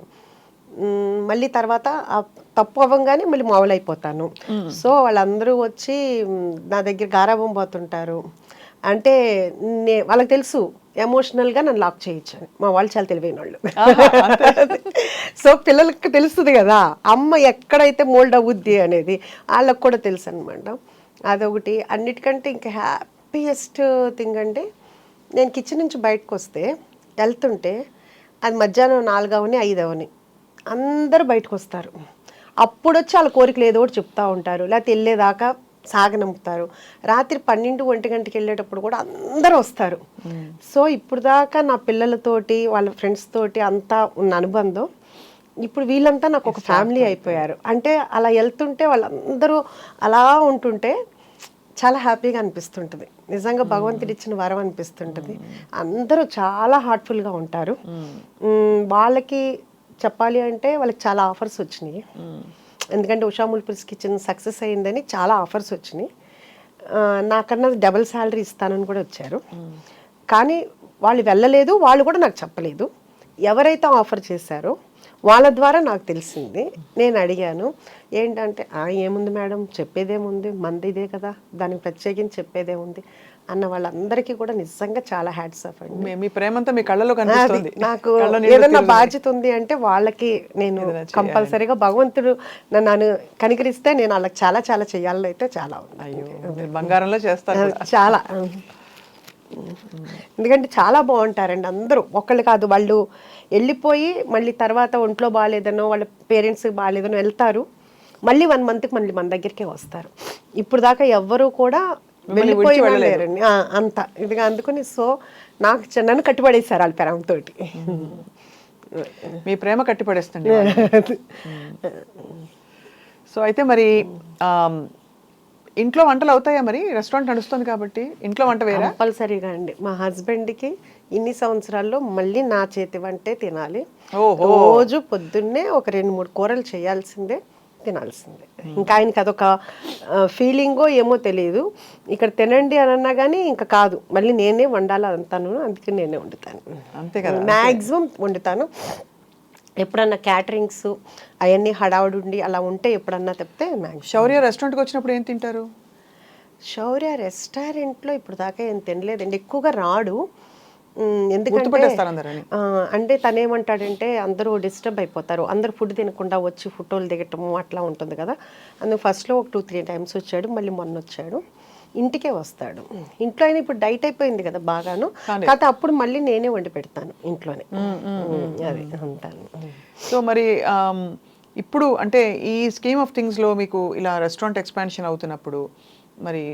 S2: మళ్ళీ తర్వాత తప్పు అవ్వగానే మళ్ళీ మామూలు అయిపోతాను. సో వాళ్ళందరూ వచ్చి నా దగ్గర గారాబం పోతుంటారు. అంటే వాళ్ళకి తెలుసు ఎమోషనల్గా నన్ను లాక్ చేయొచ్చు. మా వాళ్ళు చాలా తెలివైన వాళ్ళు. సో పిల్లలకి తెలుస్తుంది కదా అమ్మ ఎక్కడైతే మోల్డ్ అవుద్ది అనేది, వాళ్ళకి కూడా తెలుసు అనమాట. అదొకటి. అన్నిటికంటే ఇంకా హ్యాపీయెస్ట్ థింగ్ అంటే, నేను కిచెన్ నుంచి బయటకు వస్తే వెళ్తుంటే అది మధ్యాహ్నం 4 అవని 5 అవని అందరూ బయటకు వస్తారు. అప్పుడు వచ్చి వాళ్ళ కోరికలు ఏదో ఒకటి చెప్తూ ఉంటారు, లేకపోతే వెళ్ళేదాకా సాగనంపుతారు. రాత్రి 12-1 గంటకి వెళ్ళేటప్పుడు కూడా అందరూ వస్తారు. సో ఇప్పుడు దాకా నా పిల్లలతోటి వాళ్ళ ఫ్రెండ్స్ తోటి అంతా ఉన్న అనుబంధం ఇప్పుడు వీళ్ళంతా నాకు ఒక ఫ్యామిలీ అయిపోయారు. అంటే అలా వెళ్తుంటే వాళ్ళందరూ అలా ఉంటుంటే చాలా హ్యాపీగా అనిపిస్తుంటుంది. నిజంగా భగవంతుడు ఇచ్చిన వరం అనిపిస్తుంటుంది. అందరూ చాలా హార్ట్ఫుల్గా ఉంటారు. వాళ్ళకి చెప్పాలి అంటే వాళ్ళకి చాలా ఆఫర్స్ వచ్చినాయి, ఎందుకంటే ఉషాముల్పురిస్ కిచెన్ సక్సెస్ అయిందని చాలా ఆఫర్స్ వచ్చినాయి. నాకన్నా డబుల్ శాలరీ ఇస్తానని కూడా వచ్చారు. కానీ వాళ్ళు వెళ్ళలేదు, వాళ్ళు కూడా నాకు చెప్పలేదు. ఎవరైతే ఆఫర్ చేశారో వాళ్ళ ద్వారా నాకు తెలిసింది. నేను అడిగాను, ఏంటంటే ఏముంది మేడం, చెప్పేదేముంది, మంది ఇదే కదా, దానికి ప్రత్యేకించి చెప్పేదేముంది అన్న వాళ్ళందరికీ కూడా నిజంగా చాలా హ్యాట్స్ ఆఫ్ అండి.
S1: మీ ప్రేమంతా మీ కళ్ళలో కనిపిస్తుంది.
S2: నాకు ఏదన్నా బాధ్యత ఉంది అంటే వాళ్ళకి నేను కంపల్సరీగా భగవంతుడు నన్ను కనికరిస్తే నేను వాళ్ళకి చాలా చాలా చేయాలని అయితే చాలా ఉంది.
S1: బంగారంలో చేస్తారు
S2: చాలా. ఎందుకంటే చాలా బాగుంటారండి అందరూ, ఒక్కళ్ళు కాదు. వాళ్ళు వెళ్ళిపోయి మళ్ళీ తర్వాత ఒంట్లో బాగాలేదనో వాళ్ళ పేరెంట్స్కి బాగాలేదనో వెళ్తారు, మళ్ళీ 1 monthకి మళ్ళీ మన దగ్గరికే వస్తారు. ఇప్పుడు దాకా ఎవ్వరూ కూడా వెళ్ళిపోయినా లేరండి అంత ఇదిగా అందుకని. సో నాకు నన్ను కట్టుబడేశారు వాళ్ళ పెరంతో.
S1: మీ ప్రేమ కట్టిపడేస్తుంది. సో అయితే మరి ఇంట్లో వంటలు అవుతాయా మరి? రెస్టారెంట్ నడుస్తుంది కాబట్టి ఇంట్లో వంట వేరా?
S2: కంపల్సరీగా అండి. మా హస్బెండ్కి ఇన్ని సంవత్సరాల్లో మళ్ళీ నా చేతి వంటే తినాలి. రోజు పొద్దున్నే ఒక 2-3 కూరలు చేయాల్సిందే, తినాల్సిందే. ఇంకా ఆయనకి అదొక ఫీలింగో ఏమో తెలియదు. ఇక్కడ తినండి అని అన్నా కానీ ఇంకా కాదు, మళ్ళీ నేనే వండాలి అంతాను. అందుకే నేనే వండుతాను.
S1: అంతే కదా,
S2: మ్యాక్సిమం వండుతాను. ఎప్పుడన్నా క్యాటరింగ్స్ అవన్నీ హడావుడి ఉండి అలా ఉంటే ఎప్పుడన్నా తప్పితే.
S1: శౌర్య రెస్టారెంట్కి వచ్చినప్పుడు ఏం తింటారు?
S2: శౌర్య రెస్టారెంట్లో ఇప్పుడు దాకా ఏం తినలేదండి, ఎక్కువగా రాడు. ఎందుకంటే అంటే తనేమంటాడంటే అందరూ డిస్టర్బ్ అయిపోతారు, అందరూ ఫుడ్ తినకుండా వచ్చి ఫోటోలు దిగటము అట్లా ఉంటుంది కదా. అందుకు ఫస్ట్లో ఒక 2-3 టైమ్స్ వచ్చాడు, మళ్ళీ మొన్న వచ్చాడు. ఇంటికే వస్తాడు. ఇంట్లో అయినా ఇప్పుడు డైట్ అయిపోయింది కదా బాగాను, కాకపోతే అప్పుడు మళ్ళీ నేనే వండి పెడతాను ఇంట్లోనే. అది అంటాను.
S1: సో మరి ఇప్పుడు అంటే ఈ స్కీమ్ ఆఫ్ థింగ్స్లో మీకు ఇలా రెస్టారెంట్ ఎక్స్పాన్షన్ అవుతున్నప్పుడు మరి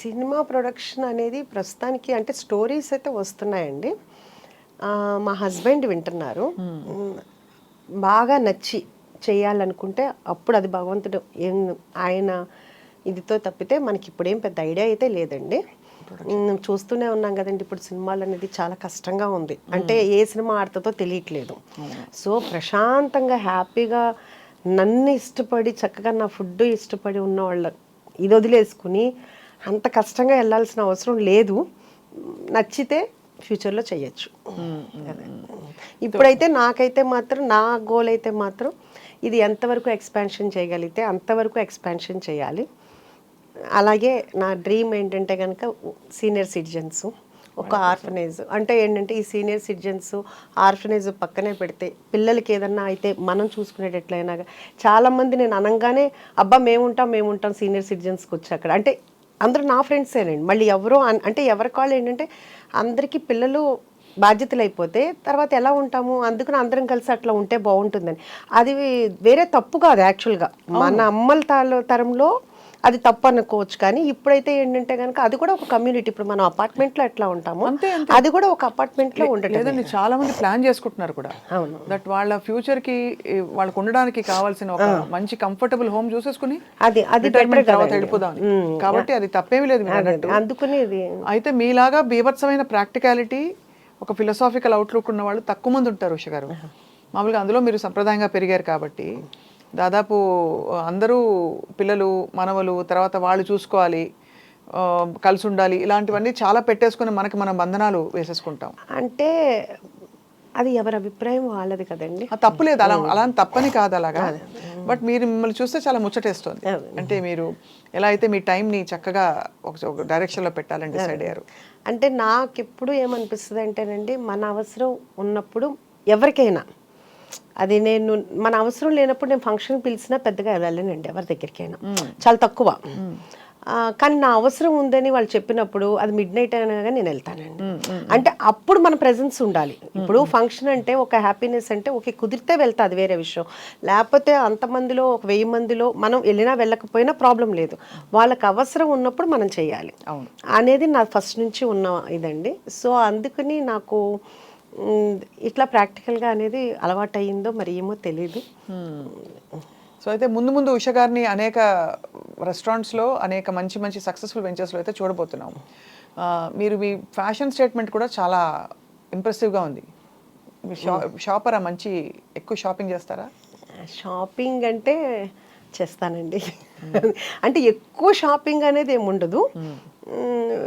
S1: సినిమా ప్రొడక్షన్ అనేది ప్రస్తుతానికి అంటే స్టోరీస్ అయితే వస్తున్నాయండి. మా హస్బెండ్ వింటున్నారు. బాగా నచ్చి చేయాలనుకుంటే అప్పుడు అది భగవంతుడు ఆయన ఇదితో తప్పితే మనకి ఇప్పుడేం పెద్ద ఐడియా అయితే లేదండి. చూస్తూనే ఉన్నాం కదండి, ఇప్పుడు సినిమాలు అనేది చాలా కష్టంగా ఉంది. అంటే ఏ సినిమా ఆడుతుందో తెలియట్లేదు. సో ప్రశాంతంగా హ్యాపీగా నన్ను ఇష్టపడి చక్కగా నా ఫుడ్ ఇష్టపడి ఉన్న వాళ్ళ ఇది వదిలేసుకుని అంత కష్టంగా వెళ్ళాల్సిన అవసరం లేదు. నచ్చితే ఫ్యూచర్లో చెయ్యొచ్చు. ఇప్పుడైతే నాకైతే మాత్రం నా గోల్ అయితే మాత్రం ఇది ఎంతవరకు ఎక్స్పాన్షన్ చేయగలిగితే అంతవరకు ఎక్స్పాన్షన్ చేయాలి. అలాగే నా డ్రీమ్ ఏంటంటే కనుక సీనియర్ సిటిజన్స్ ఒక ఆర్ఫనేజ్, అంటే ఏంటంటే ఈ సీనియర్ సిటిజన్స్ ఆర్ఫనేజ్ పక్కనే పెడితే పిల్లలకి ఏదన్నా అయితే మనం చూసుకునేటట్లయినా. చాలామంది నేను అనగానే అబ్బా మేముంటాం సీనియర్ సిటిజన్స్కి వచ్చి అక్కడ అంటే అందరూ నా ఫ్రెండ్సేనండి. మళ్ళీ ఎవరో అంటే ఎవరి కాళ్ళు ఏంటంటే అందరికీ పిల్లలు బాధ్యతలు అయిపోతే తర్వాత ఎలా ఉంటాము, అందుకని అందరం కలిసి అట్లా ఉంటే బాగుంటుందని. అది వేరే తప్పు కాదు యాక్చువల్గా, మన అమ్మల తరంలో అది తప్పు అనుకోవచ్చు. కానీ ఇప్పుడైతే ఏంటంటే కనుక అది కూడా ఒక కమ్యూనిటీ. ఇప్పుడు మనం అపార్ట్మెంట్లో ఎట్లా ఉంటామో అది కూడా ఒక అపార్ట్మెంట్లో ఉండట్లేదండి. చాలా మంది ప్లాన్ చేసుకుంటున్నారు కూడా.
S2: అవును,
S1: దట్ వాళ్ళ ఫ్యూచర్ కి వాళ్ళకు ఉండడానికి కావాల్సిన ఒక మంచి కంఫర్టబుల్ హోమ్ చూసేసుకుని
S2: అది
S1: తర్వాత వెళ్ళిపోదాం. కాబట్టి అది తప్పేమీ లేదు.
S2: అందుకని
S1: అయితే మీలాగా బీభత్సమైన ప్రాక్టికాలిటీ, ఒక ఫిలసాఫికల్ అవుట్లుక్ ఉన్న వాళ్ళు తక్కువ మంది ఉంటారు ఉష గారు. మామూలుగా అందులో మీరు సంప్రదాయంగా పెరిగారు కాబట్టి దాదాపు అందరూ పిల్లలు మనవలు తర్వాత వాళ్ళు చూసుకోవాలి, కలిసి ఉండాలి, ఇలాంటివన్నీ చాలా పెట్టేసుకుని మనం బంధనాలు వేసేసుకుంటాం.
S2: అంటే అది ఎవరి అభిప్రాయం వాళ్ళది కదండి,
S1: తప్పులేదు. అలా తప్పని కాదు అలాగా. బట్ మీరు మిమ్మల్ని చూస్తే చాలా ముచ్చటేస్తుంది. అంటే మీరు ఎలా అయితే మీ టైంని చక్కగా ఒక డైరెక్షన్లో పెట్టాలని డిసైడ్ అయ్యారు.
S2: అంటే నాకు ఎప్పుడు ఏమనిపిస్తుంది అంటేనండి, మన అవసరం ఉన్నప్పుడు ఎవరికైనా అది మన అవసరం లేనప్పుడు నేను ఫంక్షన్ పిలిచినా పెద్దగా వెళ్ళానండి ఎవరి దగ్గరికైనా, చాలా తక్కువ. కానీ నా అవసరం ఉందని వాళ్ళు చెప్పినప్పుడు అది midnight అయినా కానీ నేను వెళ్తానండి. అంటే అప్పుడు మన ప్రెజెన్స్ ఉండాలి. ఇప్పుడు ఫంక్షన్ అంటే ఒక హ్యాపీనెస్ అంటే ఓకే కుదిరితే వెళ్తా, అది వేరే విషయం. లేకపోతే అంతమందిలో ఒక 1000 మందిలో మనం వెళ్ళినా వెళ్ళకపోయినా ప్రాబ్లం లేదు. వాళ్ళకి అవసరం ఉన్నప్పుడు మనం చేయాలి అనేది నా ఫస్ట్ నుంచి ఉన్న ఇదండి. సో అందుకని నాకు ఇట్లా ప్రాక్టికల్గా అనేది అలవాటు అయ్యిందో మరి ఏమో తెలీదు.
S1: సో అయితే ముందు ఉష గారిని అనేక రెస్టారెంట్స్లో అనేక మంచి సక్సెస్ఫుల్ వెంచర్స్లో అయితే చూడబోతున్నాం. మీరు మీ ఫ్యాషన్ స్టేట్మెంట్ కూడా చాలా ఇంప్రెసివ్గా ఉంది. షాపరా, ఎక్కువ షాపింగ్ చేస్తారా?
S2: షాపింగ్ అంటే చేస్తానండి. అంటే ఎక్కువ షాపింగ్ అనేది ఏమి ఉండదు.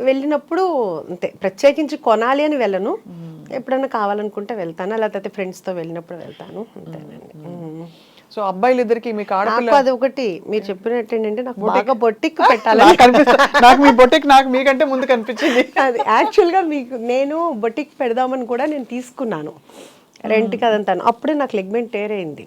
S2: వెళ్ళినప్పుడు అంతే, ప్రత్యేకించి కొనాలి అని వెళ్ళను. ఎప్పుడన్నా కావాలనుకుంటే వెళ్తాను, లేకపోతే ఫ్రెండ్స్తో వెళ్ళినప్పుడు వెళ్తాను, అంతేనండి.
S1: సో అబ్బాయిలు ఇద్దరికి మీకు ఆడపిల్ల
S2: అది ఒకటి మీరు చెప్పినట్టు ఏంటంటే నాకు బాగా బొట్టిక్ పెట్టాలని
S1: నాకు మీ బొట్టిక్ మీకంటే ముందు కనిపించింది.
S2: అది యాక్చువల్గా నేను బొట్టిక్ పెడదామని కూడా నేను తీసుకున్నాను రెంట్కి అదంతాను. అప్పుడే నాకు లెగ్మెంట్ టేర్ అయింది.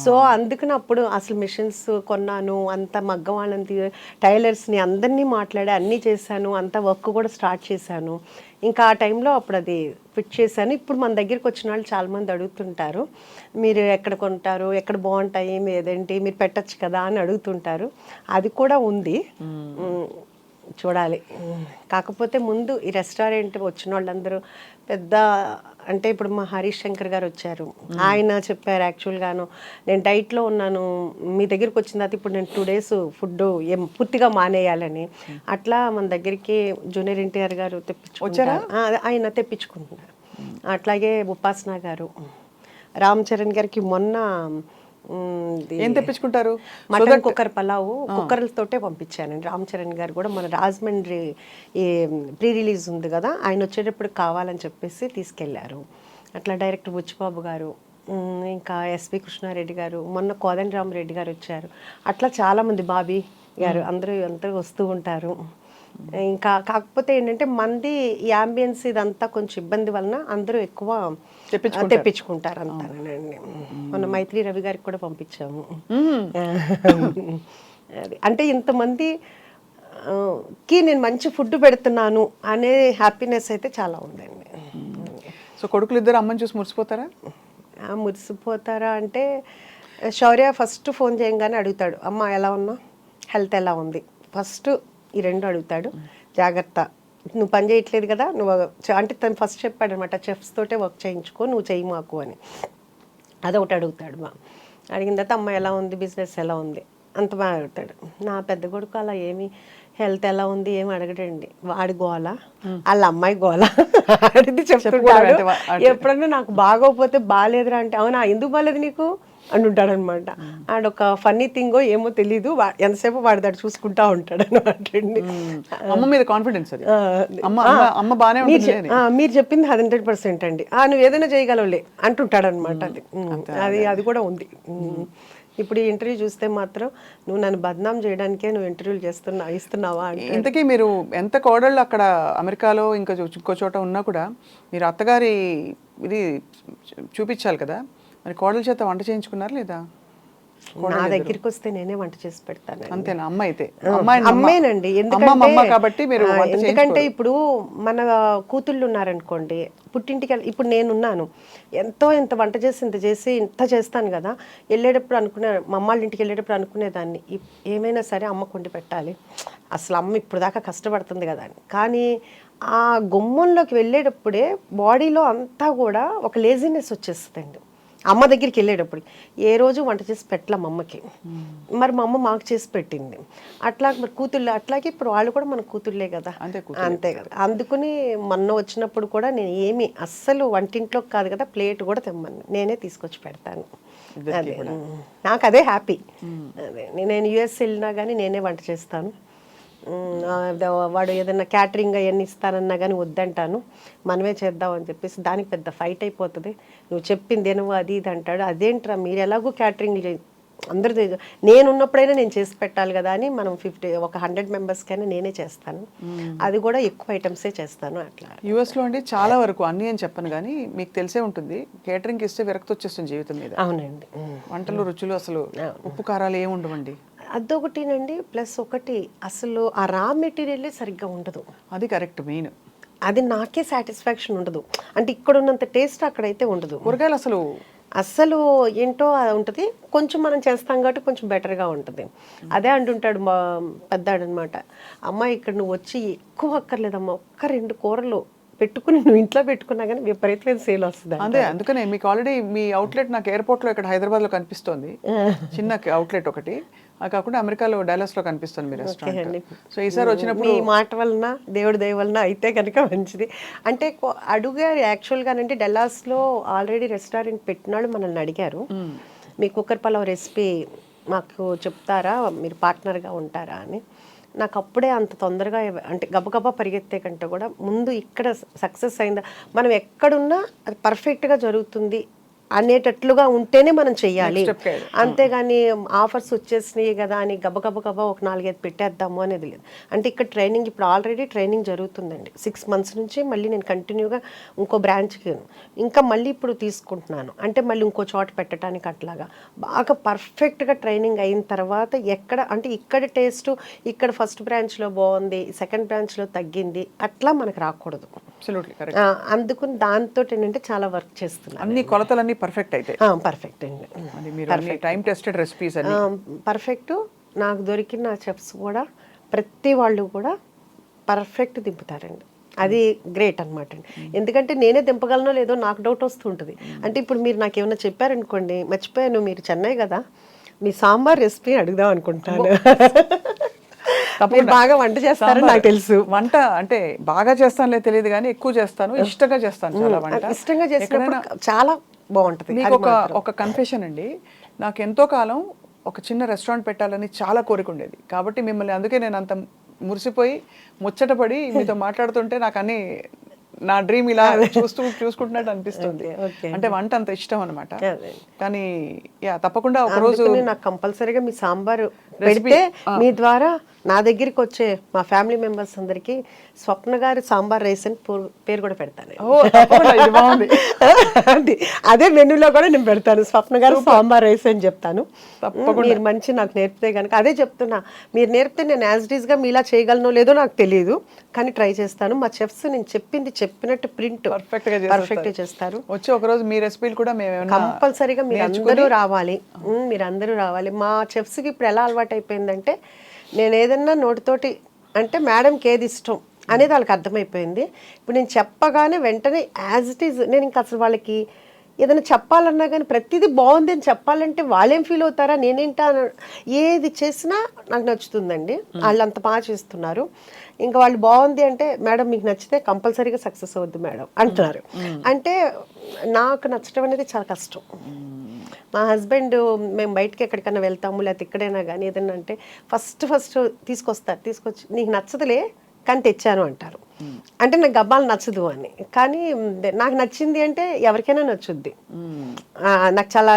S2: సో అందుకని అప్పుడు అసలు మిషన్స్ కొన్నాను, అంత మగ్గం వాళ్ళని టైలర్స్ని అందరినీ మాట్లాడి అన్నీ చేశాను, అంత వర్క్ కూడా స్టార్ట్ చేశాను. ఇంకా ఆ టైంలో అప్పుడు అది ఫిట్ చేశాను. ఇప్పుడు మన దగ్గరికి వచ్చిన వాళ్ళు చాలామంది అడుగుతుంటారు, మీరు ఎక్కడ కొంటారు, ఎక్కడ బాగుంటాయి, ఏదేంటి మీరు పెట్టచ్చు కదా అని అడుగుతుంటారు. అది కూడా ఉంది. చూడాలి. కాకపోతే ముందు ఈ రెస్టారెంట్ వచ్చిన వాళ్ళందరూ పెద్ద, అంటే ఇప్పుడు మా హరీష్ శంకర్ గారు వచ్చారు, ఆయన చెప్పారు యాక్చువల్గాను నేను డైట్లో ఉన్నాను, మీ దగ్గరికి వచ్చిన తర్వాత ఇప్పుడు నేను 2 days ఫుడ్ పూర్తిగా మానేయాలని. అట్లా మన దగ్గరికి జూనియర్ ఎన్టీఆర్ గారు తెప్పించుకుంటారు, ఆయన తెప్పించుకుంటున్నారు. అట్లాగే ఉపాసన గారు, రామ్ చరణ్ గారికి మొన్న
S1: ఏం తెప్పించుకుంటారు,
S2: మటన్ కుక్కర్ పలావు కుక్కర్లతోటే పంపించానండి. రామ్ చరణ్ గారు కూడా మన రాజమండ్రి ఈ ప్రీ రిలీజ్ ఉంది కదా, ఆయన వచ్చేటప్పుడు కావాలని చెప్పేసి తీసుకెళ్లారు. అట్లా డైరెక్టర్ బుచ్చిబాబు గారు, ఇంకా ఎస్పి కృష్ణారెడ్డి గారు, మొన్న కోదండరామరెడ్డి గారు వచ్చారు. అట్లా చాలామంది, బాబీ గారు, అందరూ వస్తూ ఉంటారు. ఇంకా కాకపోతే ఏంటంటే మంది ఈ అంబియన్స్ ఇదంతా కొంచెం ఇబ్బంది వలన అందరూ ఎక్కువ తెప్పించుకుంటారు అంతానండి. మన మైత్రి రవి గారికి కూడా పంపించాము. అది అంటే ఇంతమంది కి నేను మంచి ఫుడ్ పెడుతున్నాను అనే హ్యాపీనెస్ అయితే చాలా ఉందండి.
S1: సో కొడుకులు ఇద్దరు అమ్మని చూసి మురిసిపోతారా?
S2: మురిసిపోతారా అంటే శౌర్య ఫస్ట్ ఫోన్ చేయగానే అడుగుతాడు, అమ్మ ఎలా ఉన్నా, హెల్త్ ఎలా ఉంది, ఫస్ట్ ఈ 2 అడుగుతాడు. జాగ్రత్త, నువ్వు పని చేయట్లేదు కదా, నువ్వు అంటే తను ఫస్ట్ చెప్పాడు అనమాట, చెఫ్స్ తోటే వర్క్ చేయించుకో, నువ్వు చెయ్యి మాకు అని. అదొకటి అడుగుతాడు. అడిగిన తర్వాత అమ్మ ఎలా ఉంది, బిజినెస్ ఎలా ఉంది, అంత బాగా అడుగుతాడు. నా పెద్ద కొడుకు అలా ఏమి హెల్త్ ఎలా ఉంది ఏమి అడగడండి, వాడి గోల, వాళ్ళ అమ్మాయి గోల అడిగి చెప్తుంటాడు. ఎప్పుడన్నా నాకు బాగోకపోతే బాగాలేదురా అంటే, అవునా ఎందుకు బాగాలేదు నీకు అంటుంటాడు అనమాట. ఆడొక ఫన్నీ థింగో ఏమో తెలీదు, ఎంతసేపు వాడి దాడు చూసుకుంటా ఉంటాడు అనమాట.
S1: అమ్మ మీద కాన్ఫిడెన్స్ అది, అమ్మ బాగానే ఉంటుంది,
S2: మీరు చెప్పింది 100% అండి, నువ్వు ఏదైనా చేయగలవులే అంటుంటాడు అనమాట. అది కూడా ఉంది. ఇప్పుడు ఈ ఇంటర్వ్యూ చూస్తే మాత్రం నువ్వు నన్ను బద్నాం చేయడానికే నువ్వు ఇంటర్వ్యూలు ఇస్తున్నావా అంటే.
S1: ఇంతకీ మీరు ఎంత కోడళ్ళు అక్కడ అమెరికాలో ఇంకా ఇంకో చోట ఉన్నా కూడా మీరు అత్తగారి ఇది చూపించాలి కదా, మరి కోడల చేత వంట చేయించుకున్నారు లేదా?
S2: నా దగ్గరికి వస్తే నేనే వంట చేసి పెడతాను.
S1: అంతేనా? అమ్మ అయితే
S2: అమ్మేనండి. ఎందుకంటే ఇప్పుడు మన కూతుళ్ళు ఉన్నారనుకోండి, పుట్టింటికి ఇప్పుడు నేనున్నాను, ఎంత వంట చేసి ఇంత చేస్తాను కదా, వెళ్ళేటప్పుడు మా అమ్మాళ్ళ ఇంటికి వెళ్ళేటప్పుడు అనుకునేదాన్ని, ఏమైనా సరే అమ్మ కొండి పెట్టాలి, అసలు అమ్మ ఇప్పుడు దాకా కష్టపడుతుంది కదా అని. కానీ ఆ గుమ్మంలోకి వెళ్ళేటప్పుడే బాడీలో అంతా కూడా ఒక లేజినెస్ వచ్చేస్తుందండి. అమ్మ దగ్గరికి వెళ్ళేటప్పుడు ఏ రోజు వంట చేసి పెట్టలేం అమ్మకి, మరి మా అమ్మ మాకు చేసి పెట్టింది. అట్లా మరి కూతుళ్ళు అట్లాగే ఇప్పుడు వాళ్ళు కూడా మన కూతుళ్ళే కదా, అంతే కదా. అందుకుని మొన్న వచ్చినప్పుడు కూడా నేను ఏమి అస్సలు వంటింట్లోకి కాదు కదా, ప్లేట్ కూడా తెమ్మని నేనే తీసుకొచ్చి పెడతాను. అదే నాకు అదే హ్యాపీ. అదే నేను యుఎస్ వెళ్ళినా కానీ నేనే వంట చేస్తాను. వాడు ఏదైనా క్యాటరింగ్ అవన్నీ ఇస్తానన్నా కానీ వద్దంటాను, మనమే చేద్దాం అని చెప్పేసి దానికి పెద్ద ఫైట్ అయిపోతుంది. నువ్వు చెప్పింది నువ్వు అది ఇది అంటాడు, అదేంట్రా మీరు ఎలాగో క్యాటరింగ్ అందరూ నేను ఉన్నప్పుడైనా నేను చేసి పెట్టాలి కదా అని మనం 100 మెంబర్స్కైనా నేనే చేస్తాను. అది కూడా ఎక్కువ ఐటమ్సే చేస్తాను. అట్లా
S1: యూఎస్లో అండి చాలా వరకు అన్నీ అని చెప్పను కానీ మీకు తెలిసే ఉంటుంది, కేటరింగ్ ఇస్తే విరక్తి వచ్చేస్తుంది జీవితం మీద.
S2: అవునండి.
S1: వంటలు రుచులు అసలు ఉప్పు కారాలు ఏమి ఉండవండి.
S2: అదొకటినండి. ప్లస్ ఒకటి అసలు ఆ రా మెటీరియలే సరిగ్గా ఉండదు.
S1: అది కరెక్ట్, మెయిన్
S2: అది నాకే సాటిస్ఫాక్షన్ ఉండదు. అంటే ఇక్కడ ఉన్నంత టేస్ట్ అక్కడైతే ఉండదు.
S1: కూరగాయలు అసలు
S2: ఏంటో అది ఉంటుంది. కొంచెం మనం చేస్తాం కాబట్టి కొంచెం బెటర్గా ఉంటుంది. అదే అంటుంటాడు మా పెద్దాడు అనమాట, అమ్మ ఇక్కడ నువ్వు వచ్చి ఎక్కువ అక్కర్లేదమ్మా, 1-2 కూరలు పెట్టుకుని నువ్వు ఇంట్లో పెట్టుకున్నా కానీ విపరీతమైన సేల్ వస్తుంది.
S1: అదే అందుకనే మీకు ఆల్రెడీ మీ అవుట్లెట్ నాకు ఎయిర్పోర్ట్లో ఇక్కడ హైదరాబాద్లో కనిపిస్తోంది, చిన్న అవుట్లెట్ ఒకటి. అది కాకుండా అమెరికాలో డాలస్లో కనిపిస్తుంది మీ రెస్టారెంట్. సో ఈసారి వచ్చినప్పుడు
S2: మీ మాట వలన దేవుడి దయ వలన అయితే కనుక మంచిది. అంటే అడుగారు యాక్చువల్గానంటే డల్లాస్లో ఆల్రెడీ రెస్టారెంట్ పెట్టినాడు, మనల్ని అడిగారు మీ కుక్కర్ పలావ్ రెసిపీ మాకు చెప్తారా, మీరు పార్ట్నర్గా ఉంటారా అని. నాకు అప్పుడే అంత తొందరగా అంటే గబగబా పరిగెత్తే కంటే కూడా ముందు ఇక్కడ సక్సెస్ అయిందా, మనం ఎక్కడున్నా అది పర్ఫెక్ట్గా జరుగుతుంది అనేటట్లుగా ఉంటేనే మనం చెయ్యాలి.
S1: Next step కి.
S2: అంతేగాని ఆఫర్స్ వచ్చేసినాయి కదా అని గబగబ ఒక 4-5 పెట్టేద్దాము అనేది లేదు. అంటే ఇక్కడ ట్రైనింగ్ ఇప్పుడు ఆల్రెడీ ట్రైనింగ్ జరుగుతుందండి 6 months నుంచి. మళ్ళీ నేను కంటిన్యూగా ఇంకో బ్రాంచ్కి ఇంకా మళ్ళీ ఇప్పుడు తీసుకుంటున్నాను. అంటే మళ్ళీ ఇంకో చోట పెట్టడానికి అట్లాగా బాగా పర్ఫెక్ట్గా ట్రైనింగ్ అయిన తర్వాత ఎక్కడ అంటే ఇక్కడ టేస్ట్ ఇక్కడ ఫస్ట్ బ్రాంచ్లో బాగుంది, సెకండ్ బ్రాంచ్లో తగ్గింది అట్లా మనకు రాకూడదు.
S1: Absolutely correct.
S2: అందుకని దాంతో ఏంటంటే చాలా వర్క్ చేస్తున్నాను.
S1: అన్ని కొలతలన్నీ పర్ఫెక్ట్ అయితే
S2: పర్ఫెక్ట్ అండి.
S1: అది మీరు అన్ని టైం టెస్టెడ్ రెసిపీస్ అన్ని
S2: పర్ఫెక్ట్. నాకు దొరికిన నా చెఫ్స్ కూడా ప్రతి వాళ్ళు కూడా పర్ఫెక్ట్ దింపుతారండి. అది గ్రేట్ అనమాట అండి. ఎందుకంటే నేనే దింపగలనో లేదో నాకు డౌట్ వస్తుంటుంది. అంటే ఇప్పుడు మీరు నాకు ఏమైనా చెప్పారనుకోండి, మర్చిపోయాను మీరు చెన్నై కదా, మీ సాంబార్ రెసిపీ అడుగుదాం అనుకుంటాను. మీరు బాగా వంట చేస్తారని నాకు తెలుసు.
S1: వంట అంటే బాగా చేస్తానులే తెలియదు కానీ ఎక్కువ చేస్తాను, ఇష్టంగా చేస్తాను చాలా వంట.
S2: ఇష్టంగా చేసినప్పుడు చాలా బాగుంటుంది.
S1: మీకు ఒక కన్ఫెషన్ అండి, నాకు ఎంతో కాలం ఒక చిన్న రెస్టారెంట్ పెట్టాలని చాలా కోరిక ఉండేది. కాబట్టి మిమ్మల్ని అందుకే నేను అంత మురిసిపోయి ముచ్చటపడి మీతో మాట్లాడుతుంటే నాకు అన్ని నా డ్రీమ్ ఇలా చూసుకుంటున్నట్టు అనిపిస్తుంది. అంటే వంట అంత ఇష్టం అనమాట. కానీ యా తప్పకుండా ఒక రోజు
S2: నాకు కంపల్సరీగా మీ సాంబార్ పెడితే మీ ద్వారా నా దగ్గరికి వచ్చే మా ఫ్యామిలీ మెంబర్స్ అందరికి స్వప్న గారి సాంబార్ రైస్ అని పేరు కూడా పెడతాను. అదే మెనూలో కూడా నేను పెడతాను, స్వప్న గారు సాంబార్ రైస్ అని చెప్తాను. మీరు మంచి నాకు నేర్పితే కనుక అదే చెప్తున్నా, మీరు నేర్పితే నేను యాజ్ ఇట్ ఈస్ గా మీలా చేయగలనో లేదో నాకు తెలియదు, కానీ ట్రై చేస్తాను. మా చెఫ్స్ నేను చెప్పినట్టు ప్రింట్ పర్ఫెక్ట్ గా చేస్తారు.
S1: వచ్చి ఒక రోజు మీ రెసిపీలు కూడా మేము
S2: కంపల్సరీగా మీరందరూ రావాలి. మీరందరూ రావాలి. మా చెఫ్స్ కి ఇప్పుడు ఎలా అలవాటు అయిపోయిందంటే, నేను ఏదన్నా నోటితోటి అంటే మేడంకి ఏది ఇష్టం అనేది వాళ్ళకి అర్థమైపోయింది. ఇప్పుడు నేను చెప్పగానే వెంటనే యాజ్ ఇట్ ఈజ్, నేను ఇంకా అసలు వాళ్ళకి ఏదైనా చెప్పాలన్నా కానీ ప్రతిదీ బాగుంది అని చెప్పాలంటే వాళ్ళేం ఫీల్ అవుతారా, నేనేంటా, ఏది చేసినా నాకు నచ్చుతుందండి. వాళ్ళు అంత బాగా చేస్తున్నారు. ఇంకా వాళ్ళు బాగుంది అంటే మేడం మీకు నచ్చితే కంపల్సరీగా సక్సెస్ అవుద్ది మేడం అంటున్నారు. అంటే నాకు నచ్చడం అనేది చాలా కష్టం. మా హస్బెండ్ మేము బయటకి ఎక్కడికైనా వెళ్తాము లేకపోతే ఎక్కడైనా కానీ ఏదైనా అంటే ఫస్ట్ తీసుకొచ్చి నీకు నచ్చదులే కానీ తెచ్చాను అంటారు. అంటే నాకు గబ్బాలు నచ్చదు అని. కానీ నాకు నచ్చింది అంటే ఎవరికైనా నచ్చుద్ది. నాకు చాలా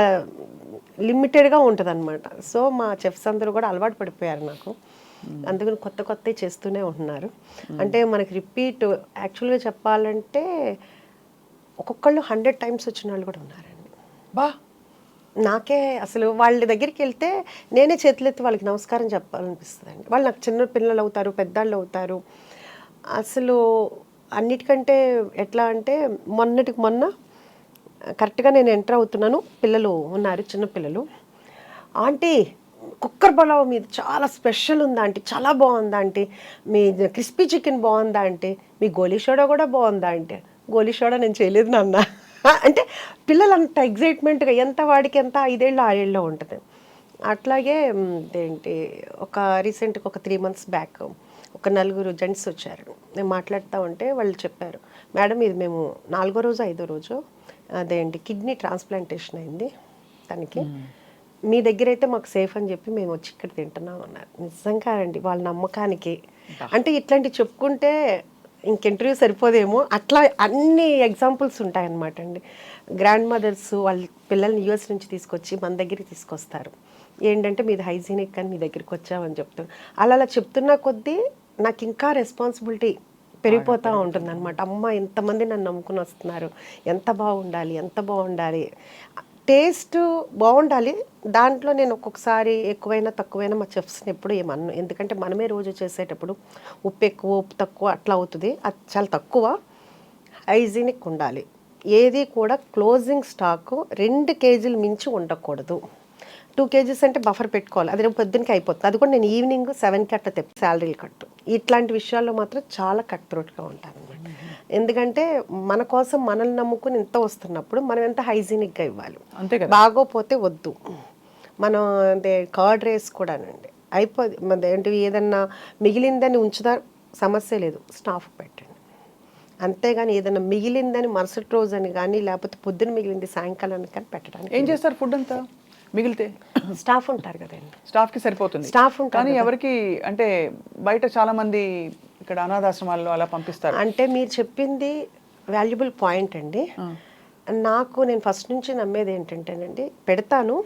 S2: లిమిటెడ్గా ఉంటుంది అనమాట. సో మా చెఫ్స్ అందరూ కూడా అలవాటు పడిపోయారు నాకు. అందుకని కొత్తవి చేస్తూనే ఉంటున్నారు. అంటే మనకి రిపీట్ యాక్చువల్గా చెప్పాలంటే ఒక్కొక్కళ్ళు 100 times వచ్చిన వాళ్ళు కూడా ఉన్నారండి. నాకే అసలు వాళ్ళ దగ్గరికి వెళ్తే నేనే చేతులెత్తి వాళ్ళకి నమస్కారం చెప్పాలనిపిస్తుందండి. వాళ్ళు నాకు చిన్న పిల్లలు అవుతారు, పెద్దాళ్ళు అవుతారు. అసలు అన్నిటికంటే ఎట్లా అంటే మొన్న కరెక్ట్గా నేను ఎంటర్ అవుతున్నాను, పిల్లలు ఉన్నారు, చిన్న పిల్లలు. ఆంటీ కుక్కర్ పలావ్ మీద చాలా స్పెషల్ ఉందా ఆంటీ, చాలా బాగుందా ఆంటీ, మీ క్రిస్పీ చికెన్ బాగుందా ఆంటీ, మీ గోలీ సోడా కూడా బాగుందా అంటే, గోలీ సోడా నేను చేయలేదు నాన్న అంటే పిల్లలు అంత ఎగ్జైట్మెంట్గా, ఎంత వాడికి ఎంత 5 ఏళ్ళు 6 ఏళ్ళలో ఉంటుంది. అట్లాగే ఒక రీసెంట్గా ఒక 3 months బ్యాక్ ఒక 4 జెంట్స్ వచ్చారు. నేను మాట్లాడుతూ ఉంటే వాళ్ళు చెప్పారు, మేడం ఇది మేము 4వ రోజు 5వ రోజు కిడ్నీ ట్రాన్స్ప్లాంటేషన్ అయింది తనకి, మీ దగ్గర అయితే మాకు సేఫ్ అని చెప్పి మేము వచ్చి ఇక్కడ తింటున్నాం అన్నారు. నిజంగా అండి వాళ్ళ నమ్మకానికి. అంటే ఇట్లాంటివి చెప్పుకుంటే ఇంకెంటర్వ్యూ సరిపోదేమో, అట్లా అన్ని ఎగ్జాంపుల్స్ ఉంటాయన్నమాట అండి. గ్రాండ్ మదర్స్ వాళ్ళ పిల్లల్ని US నుంచి తీసుకొచ్చి మన దగ్గరికి తీసుకొస్తారు. ఏంటంటే మీది హైజీనిక్ అని మీ దగ్గరికి వచ్చామని చెప్తారు. అలా చెప్తున్న కొద్దీ నాకు ఇంకా రెస్పాన్సిబిలిటీ పెరిగిపోతూ ఉంటుంది అనమాట. అమ్మ ఎంతమంది నన్ను నమ్ముకుని వస్తున్నారు, ఎంత బాగుండాలి, టేస్ట్ బాగుండాలి. దాంట్లో నేను ఒక్కొక్కసారి ఎక్కువైనా తక్కువైనా మా చెఫ్స్ని ఎప్పుడు ఏమన్నా, ఎందుకంటే మనమే రోజు చేసేటప్పుడు ఉప్పు ఎక్కువ ఉప్పు తక్కువ అట్లా అవుతుంది. అది చాలా తక్కువ. హైజీనిక్ ఉండాలి. ఏది కూడా క్లోజింగ్ స్టాక్ 2 kgs మించి ఉండకూడదు. 2 kgs అంటే బఫర్ పెట్టుకోవాలి. అది రేపు పొద్దునకి అయిపోతుంది. అది కూడా నేను ఈవినింగ్ 7కి అట్లా తెప్పి శాలరీలు కట్టు. ఇట్లాంటి విషయాల్లో మాత్రం చాలా కట్ త్రోట్గా ఉంటాను అనమాట. ఎందుకంటే మన కోసం మనల్ని నమ్ముకుని ఇంత వస్తున్నప్పుడు మనం ఎంత హైజీనిక్గా ఇవ్వాలి.
S1: అంతే కదా.
S2: బాగోపోతే వద్దు. మనం కర్డ్ రైస్ కూడానండి అయిపోయింది ఏంటి ఏదన్నా మిగిలిందని ఉంచుదా సమస్య లేదు, స్టాఫ్ పెట్టండి. అంతేగాని ఏదైనా మిగిలిందని మరుసటి రోజు అని కానీ లేకపోతే పొద్దున మిగిలింది సాయంకాలానికి కానీ పెట్టడానికి.
S1: ఏం చేస్తారు ఫుడ్ అంతా మిగిలితే?
S2: స్టాఫ్ ఉంటారు కదండి,
S1: స్టాఫ్కి సరిపోతుంది.
S2: స్టాఫ్ ఉంటారు
S1: కానీ ఎవరికి అంటే బయట చాలా మంది ఇక్కడ అనాథాశ్రమాల్లో అలా పంపిస్తారు.
S2: అంటే మీరు చెప్పింది వాల్యుబుల్ పాయింట్ అండి. నేను ఫస్ట్ నుంచి నమ్మేది ఏంటంటేనండి, పెడతాను,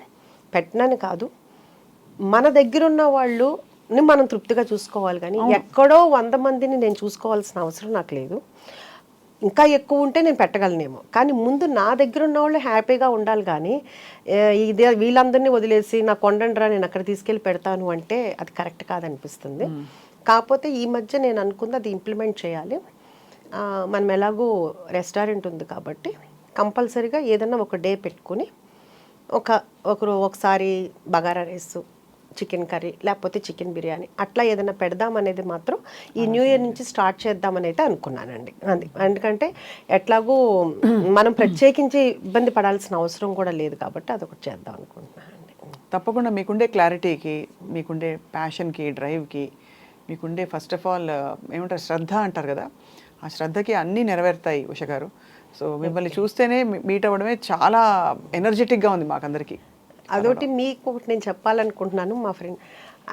S2: పెట్టనని కాదు, మన దగ్గర ఉన్న వాళ్ళని మనం తృప్తిగా చూసుకోవాలి. కానీ ఎక్కడో 100 మందిని నేను చూసుకోవాల్సిన అవసరం నాకు లేదు. ఇంకా ఎక్కువ ఉంటే నేను పెట్టగలనేమో, కానీ ముందు నా దగ్గర ఉన్న వాళ్ళు హ్యాపీగా ఉండాలి. కానీ ఇదే వీళ్ళందరినీ వదిలేసి నా కొండండ్రా నేను అక్కడ తీసుకెళ్ళి పెడతాను అంటే అది కరెక్ట్ కాదనిపిస్తుంది. కాకపోతే ఈ మధ్య నేను అనుకుంది అది ఇంప్లిమెంట్ చేయాలి. మనం ఎలాగో రెస్టారెంట్ ఉంది కాబట్టి కంపల్సరీగా ఏదన్నా ఒక డే పెట్టుకుని ఒకసారి బగారా రైస్, చికెన్ కర్రీ, లేకపోతే చికెన్ బిర్యానీ అట్లా ఏదైనా పెడదామనేది మాత్రం ఈ న్యూ ఇయర్ నుంచి స్టార్ట్ చేద్దామని అయితే అనుకున్నానండి. అది ఎందుకంటే ఎట్లాగూ మనం ప్రత్యేకించి ఇబ్బంది పడాల్సిన అవసరం కూడా లేదు కాబట్టి అదొకటి చేద్దాం అనుకుంటున్నానండి.
S1: తప్పకుండా మీకుండే క్లారిటీకి, మీకుండే ప్యాషన్కి, డ్రైవ్కి, మీకుండే ఫస్ట్ ఆఫ్ ఆల్ ఏమంటారు శ్రద్ధ అంటారు కదా, ఆ శ్రద్ధకి అన్నీ నెరవేరుతాయి ఉష గారు. సో మిమ్మల్ని చూస్తేనే మీట్ అవ్వడమే చాలా ఎనర్జెటిక్గా ఉంది మాకందరికీ.
S2: అదొకటి మీకు ఒకటి నేను చెప్పాలనుకుంటున్నాను. మా ఫ్రెండ్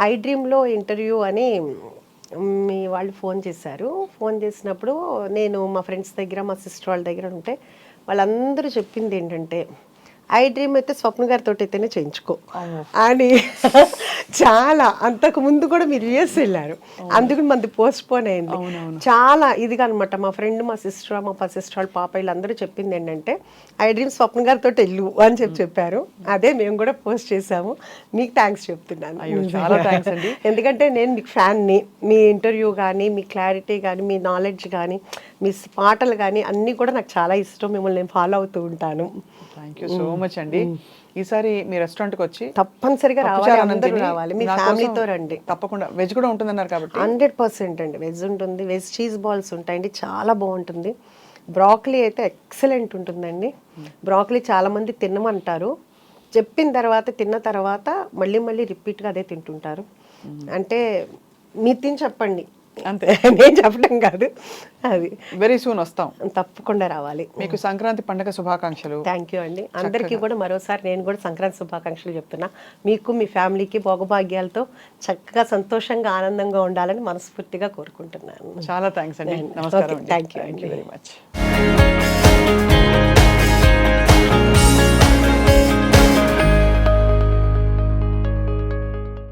S2: ఐ డ్రీమ్లో ఇంటర్వ్యూ అని మీ వాళ్ళు ఫోన్ చేశారు. ఫోన్ చేసినప్పుడు నేను మా ఫ్రెండ్స్ దగ్గర, మా సిస్టర్ వాళ్ళ దగ్గర ఉంటే వాళ్ళందరూ చెప్పింది ఏంటంటే, ఐ డ్రీమ్ అయితే స్వప్న గారితో అయితేనే చేయించుకో అని. చాలా అంతకు ముందు కూడా మీరు యూఎస్ వెళ్ళారు, అందుకని మనది పోస్ట్ పోన్ అయింది. చాలా ఇదిగా అనమాట. మా ఫ్రెండ్, మా సిస్టర్ వాళ్ళ పాప వీళ్ళందరూ చెప్పింది ఏంటంటే, ఐ డ్రీమ్ స్వప్న గారితో వెళ్ళు అని చెప్పారు. అదే మేము కూడా పోస్ట్ చేసాము. మీకు థ్యాంక్స్ చెప్తున్నాను.
S1: చాలా థ్యాంక్స్ అండి.
S2: ఎందుకంటే నేను మీకు ఫ్యాన్ని. మీ ఇంటర్వ్యూ కానీ, మీ క్లారిటీ కానీ, మీ నాలెడ్జ్ కానీ, మీ పాటలు కానీ అన్నీ కూడా నాకు చాలా ఇష్టం. మిమ్మల్ని నేను ఫాలో అవుతూ ఉంటాను.
S1: థ్యాంక్ యూ సో మచ్ అండి. ఈసారి మీ రెస్టారెంట్కి వచ్చి
S2: తప్పనిసరిగా రావాలి. మీ ఫ్యామిలీతో రండి.
S1: తప్పకుండా. వెజ్ కూడా ఉంటుందన్నారు కాబట్టి
S2: 100% అండి వెజ్ ఉంటుంది. వెజ్ చీజ్ బాల్స్ ఉంటాయండి, చాలా బాగుంటుంది. బ్రాకలీ అయితే ఎక్సలెంట్ ఉంటుందండి. బ్రాకలీ చాలా మంది తినమంటారు, తిన్న తర్వాత మళ్ళీ మళ్ళీ రిపీట్గా అదే తింటుంటారు. అంటే మీరు తిని చెప్పండి అంతే, నేను చెప్పడం కాదు. అది
S1: వెరీ సూన్ వస్తాం,
S2: తప్పకుండా రావాలి.
S1: మీకు సంక్రాంతి పండుగ శుభాకాంక్షలు.
S2: థ్యాంక్ యూ అండి. అందరికీ కూడా మరోసారి నేను కూడా సంక్రాంతి శుభాకాంక్షలు చెప్తున్నా. మీకు, మీ ఫ్యామిలీకి భోగభాగ్యాలతో చక్కగా సంతోషంగా ఆనందంగా ఉండాలని మనస్ఫూర్తిగా కోరుకుంటున్నాను.
S1: చాలా థ్యాంక్స్ అండి. నమస్కారం.
S2: Thank you very much.